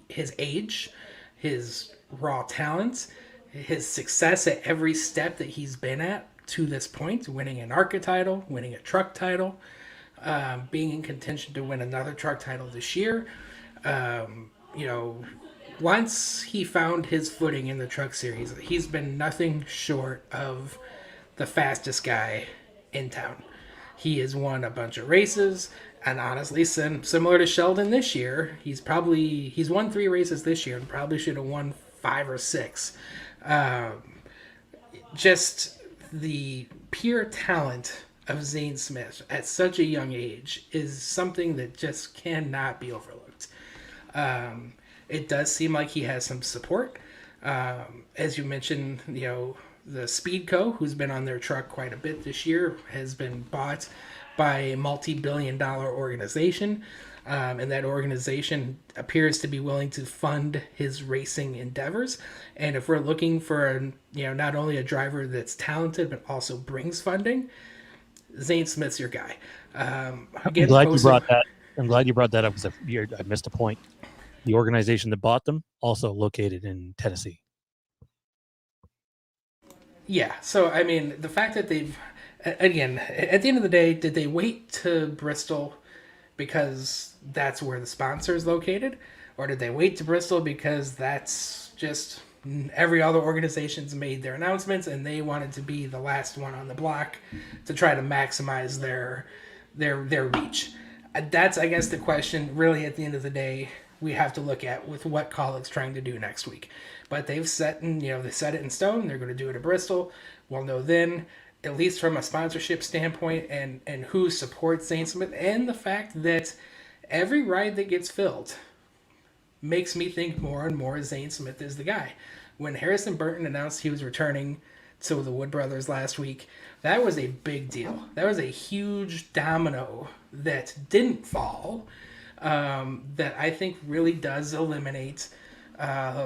his age, his raw talent, his success at every step that he's been at to this point, winning an ARCA title, winning a truck title, being in contention to win another truck title this year. You know, once he found his footing in the truck series, he's been nothing short of the fastest guy in town. He has won a bunch of races, and honestly, similar to Sheldon this year, he's won 3 races this year and probably should have won 5 or 6. Just the pure talent of Zane Smith at such a young age is something that just cannot be overlooked. It does seem like he has some support. As you mentioned, the Speedco, who's been on their truck quite a bit this year, has been bought by a multi-billion-dollar organization. And that organization appears to be willing to fund his racing endeavors. And if we're looking for, not only a driver that's talented but also brings funding, Zane Smith's your guy. I'm glad you brought that. I'm glad you brought that up because I missed a point. The organization that bought them also located in Tennessee. Yeah. So I mean, the fact that they've, again, at the end of the day, did they wait to Bristol because that's where the sponsor is located, or did they wait to Bristol because that's just every other organization's made their announcements and they wanted to be the last one on the block to try to maximize their reach? That's, I guess, the question. Really, at the end of the day, we have to look at with what Kaulig's trying to do next week. But they've set it in stone. They're going to do it at Bristol. We'll know then, at least from a sponsorship standpoint, and who supports Zane Smith, and the fact that every ride that gets filled makes me think more and more Zane Smith is the guy. When Harrison Burton announced he was returning to the Wood Brothers last week, that was a big deal. That was a huge domino that didn't fall, that I think really does eliminate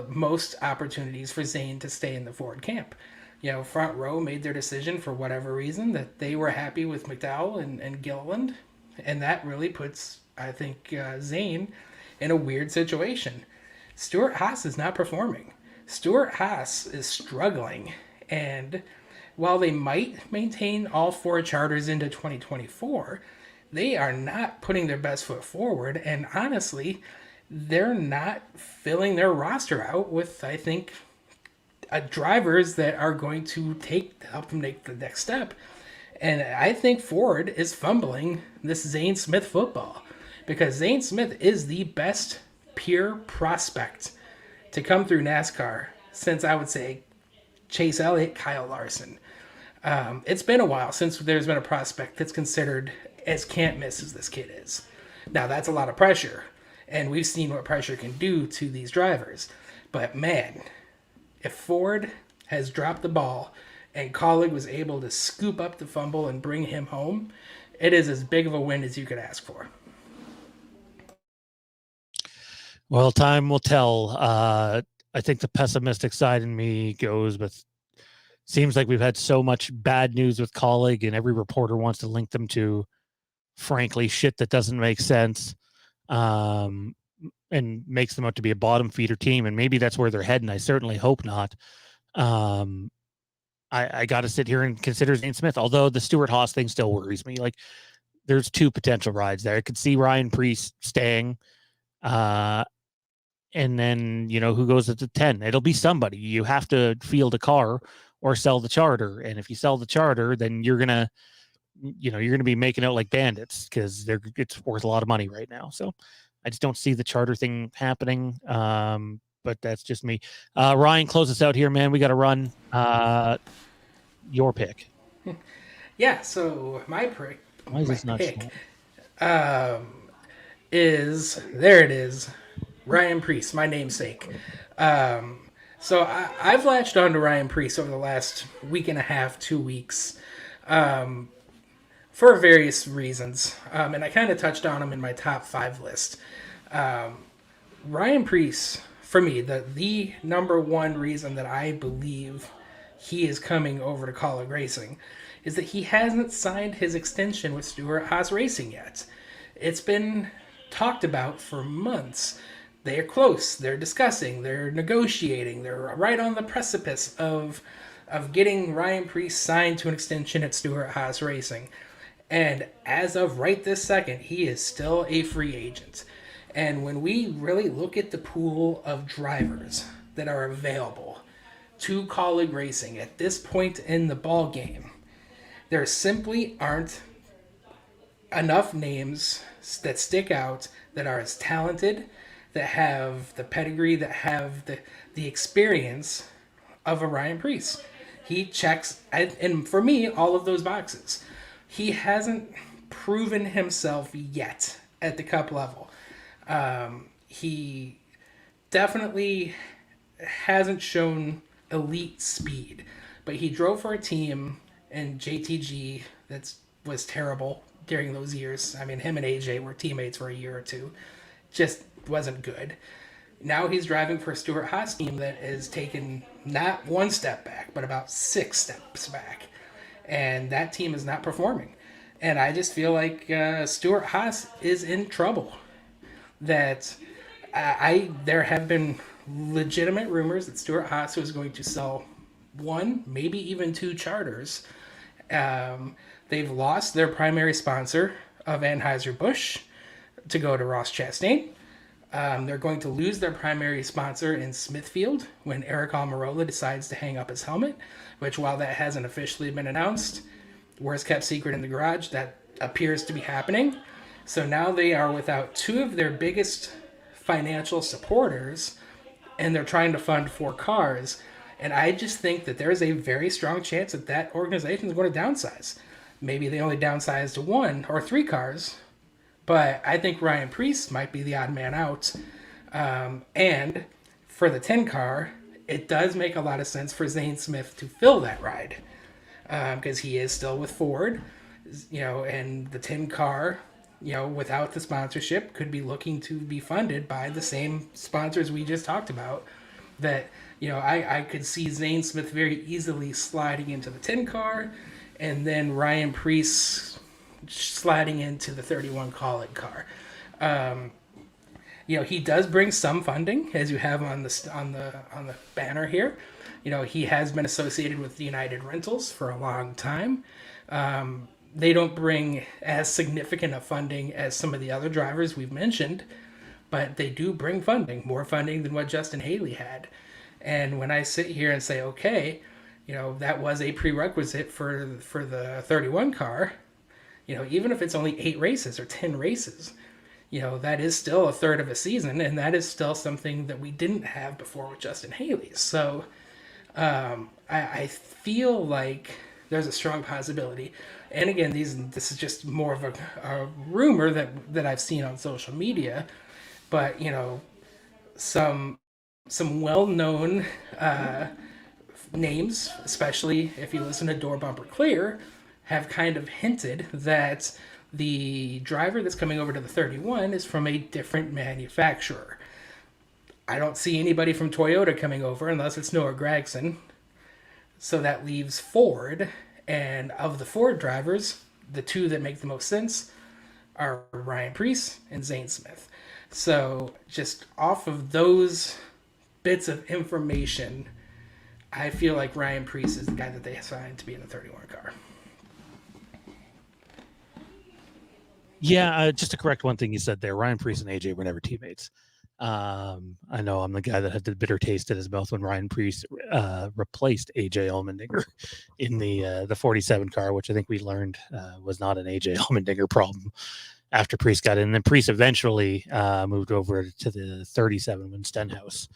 most opportunities for Zane to stay in the Ford camp. Front Row made their decision for whatever reason that they were happy with McDowell and Gilliland, and that really puts, I think, Zane in a weird situation. Stuart Haas is not performing. Stuart Haas is struggling, and while they might maintain all 4 charters into 2024, they are not putting their best foot forward, and honestly, they're not filling their roster out with, I think, drivers that are going to help them make the next step. And I think Ford is fumbling this Zane Smith football, because Zane Smith is the best pure prospect to come through NASCAR since, I would say, Chase Elliott, Kyle Larson. It's been a while since there's been a prospect that's considered as can't miss as this kid is. Now, that's a lot of pressure, and we've seen what pressure can do to these drivers. But man, if Ford has dropped the ball and Kaulig was able to scoop up the fumble and bring him home, it is as big of a win as you could ask for. Well, time will tell. I think the pessimistic side in me goes with, seems like we've had so much bad news with Kaulig, and every reporter wants to link them to, frankly, shit that doesn't make sense, and makes them out to be a bottom feeder team. And maybe that's where they're heading. I certainly hope not. I got to sit here and consider Zane Smith, although the Stuart Haas thing still worries me. Like, there's 2 potential rides there. I could see Ryan Preece staying, and then, who goes at the 10? It'll be somebody. You have to field a car or sell the charter. And if you sell the charter, then you're going to be making out like bandits, because it's worth a lot of money right now. So I just don't see the charter thing happening. But that's just me. Ryan, close us out here, man. We got to run. Your pick. Yeah, so my pick. Why is this not is, there it is, Ryan Preece, my namesake. So I've latched on to Ryan Preece over the last week and a half, 2 weeks, for various reasons. And I kind of touched on him in my top 5 list. Ryan Preece, for me, the number one reason that I believe he is coming over to Kaulig Racing is that he hasn't signed his extension with Stuart Haas Racing yet. It's been talked about for months. They're close. They're discussing. They're negotiating. They're right on the precipice of getting Ryan Preece signed to an extension at Stewart-Haas Racing. And as of right this second, he is still a free agent. And when we really look at the pool of drivers that are available to Kaulig Racing at this point in the ball game, there simply aren't enough names that stick out, that are as talented, that have the pedigree, that have the experience of a Ryan Preece. He checks, and for me, all of those boxes. He hasn't proven himself yet at the cup level. He definitely hasn't shown elite speed, but he drove for a team in JTG that was terrible during those years. I mean, him and AJ were teammates for a year or two. Just wasn't good. Now he's driving for a Stewart-Haas team that has taken not one step back, but about 6 steps back. And that team is not performing. And I just feel like Stewart-Haas is in trouble. That there have been legitimate rumors that Stewart-Haas was going to sell 1, maybe even 2 charters. They've lost their primary sponsor of Anheuser-Busch to go to Ross Chastain. They're going to lose their primary sponsor in Smithfield when Eric Almirola decides to hang up his helmet, which, while that hasn't officially been announced, worst kept secret in the garage, that appears to be happening. So now they are without 2 of their biggest financial supporters, and they're trying to fund 4 cars. And I just think that there's a very strong chance that that organization is going to downsize. Maybe they only downsize to 1 or 3 cars, but I think Ryan Preece might be the odd man out. And for the 10 car, it does make a lot of sense for Zane Smith to fill that ride, because he is still with Ford, and the 10 car, without the sponsorship, could be looking to be funded by the same sponsors we just talked about. That, I could see Zane Smith very easily sliding into the 10 car, and then Ryan Preece sliding into the 31 Kaulig car. He does bring some funding, as you have on the banner here. He has been associated with United Rentals for a long time. They don't bring as significant a funding as some of the other drivers we've mentioned, but they do bring funding, more funding than what Justin Haley had. And when I sit here and say, okay, that was a prerequisite for the 31 car, even if it's only 8 races or 10 races, that is still a third of a season, and that is still something that we didn't have before with Justin Haley. So I feel like there's a strong possibility. And again, this is just more of a rumor that I've seen on social media, but some well-known names, especially if you listen to Door Bumper Clear, have kind of hinted that the driver that's coming over to the 31 is from a different manufacturer. I don't see anybody from Toyota coming over unless it's Noah Gragson. So that leaves Ford. And of the Ford drivers, the 2 that make the most sense are Ryan Preece and Zane Smith. So just off of those bits of information, I feel like Ryan Preece is the guy that they assigned to be in the 31 car. Yeah, just to correct one thing you said there, Ryan Preece and AJ were never teammates. I know I'm the guy that had the bitter taste in his mouth when Ryan Preece replaced AJ Allmendinger in the 47 car, which I think we learned was not an AJ Allmendinger problem after Preece got in. And then Preece eventually moved over to the 37 when Stenhouse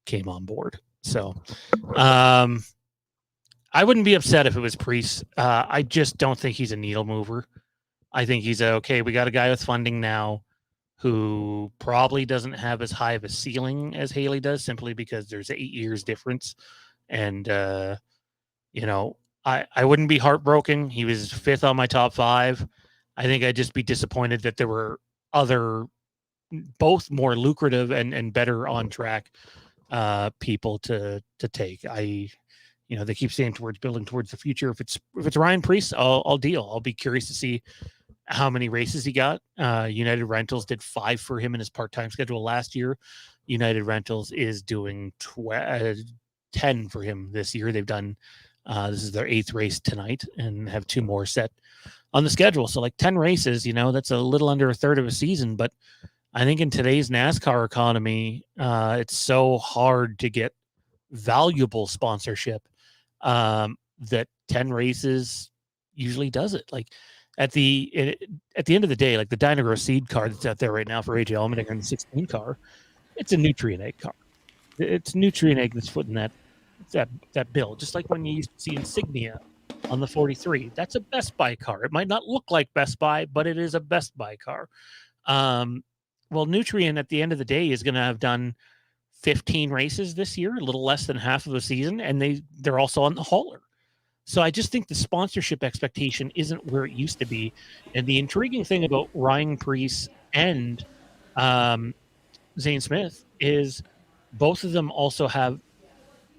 came on board. So I wouldn't be upset if it was Preece. I just don't think he's a needle mover. I think he's okay. We got a guy with funding now who probably doesn't have as high of a ceiling as Haley does, simply because there's 8 years difference. And, I wouldn't be heartbroken. He was 5th on my top 5. I think I'd just be disappointed that there were other, both more lucrative and better on track people to take. They keep saying building towards the future. If it's Ryan Preece, I'll deal. I'll be curious to see how many races he got. United Rentals did 5 for him in his part-time schedule last year. United Rentals is doing 10 for him this year. They've done this is their 8th race tonight and have 2 more set on the schedule. So like 10 races, that's a little under a third of a season. But I think in today's NASCAR economy, it's so hard to get valuable sponsorship that 10 races usually does it. Like at the end of the day, like the Dynagro seed car that's out there right now for AJ Allmendinger in the 16 car, it's a nutrient egg car. It's nutrient egg that's footing that bill. Just like when you used to see Insignia on the 43, that's a Best Buy car. It might not look like Best Buy, but it is a Best Buy car. Well, Nutrien at the end of the day is going to have done 15 races this year, a little less than half of the season, and they're also on the hauler. So I just think the sponsorship expectation isn't where it used to be. And the intriguing thing about Ryan Preece and Zane Smith is both of them also have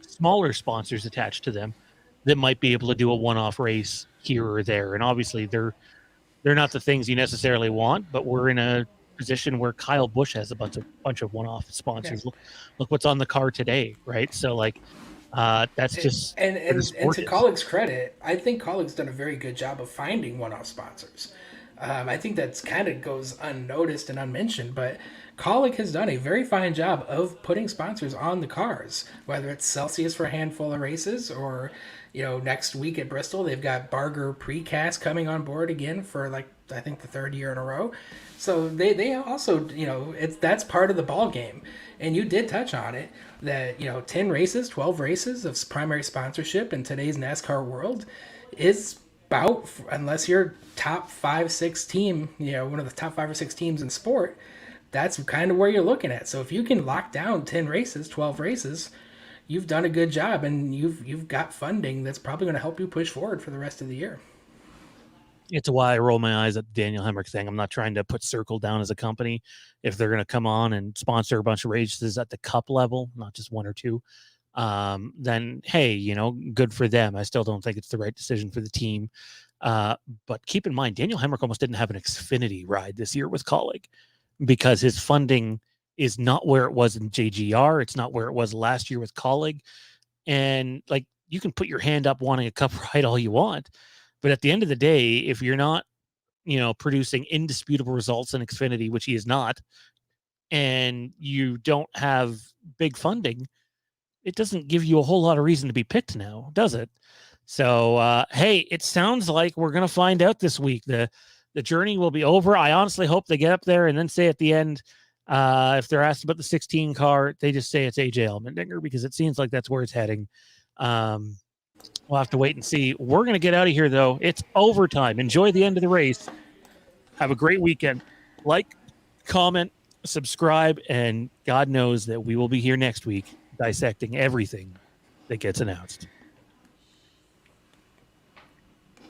smaller sponsors attached to them that might be able to do a one-off race here or there. And obviously they're not the things you necessarily want, but we're in a position where Kyle Busch has a bunch of one-off sponsors. Yeah. Look what's on the car today, right? So like that's just and to Kaulig's credit, I think Kaulig's done a very good job of finding one-off sponsors. I think that's kind of goes unnoticed and unmentioned, but Kaulig has done a very fine job of putting sponsors on the cars, whether it's Celsius for a handful of races or, next week at Bristol, they've got Barger Precast coming on board again for like, I think the 3rd year in a row. So they also, that's part of the ball game. And you did touch on it that, 10 races, 12 races of primary sponsorship in today's NASCAR world is about, unless you're top 5-6 team, one of the top 5 or 6 teams in sport, that's kind of where you're looking at. So if you can lock down 10 races, 12 races, you've done a good job, and you've got funding that's probably going to help you push forward for the rest of the year. It's why I roll my eyes at the Daniel Hemrick thing. I'm not trying to put Circle down as a company. If they're going to come on and sponsor a bunch of races at the cup level, not just 1 or 2, then hey, good for them. I still don't think it's the right decision for the team. But keep in mind, Daniel Hemrick almost didn't have an Xfinity ride this year with Kaulig because his funding is not where it was in JGR. It's not where it was last year with Kaulig. And like, you can put your hand up wanting a cup ride all you want, but at the end of the day, if you're not, producing indisputable results in Xfinity, which he is not, and you don't have big funding, it doesn't give you a whole lot of reason to be picked now, does it? So, hey, it sounds like we're going to find out this week. The journey will be over. I honestly hope they get up there and then say at the end, if they're asked about the 16 car, they just say it's AJ Allmendinger, because it seems like that's where it's heading. We'll have to wait and see. We're going to get out of here, though. It's overtime. Enjoy the end of the race. Have a great weekend. Like, comment, subscribe, and God knows that we will be here next week dissecting everything that gets announced.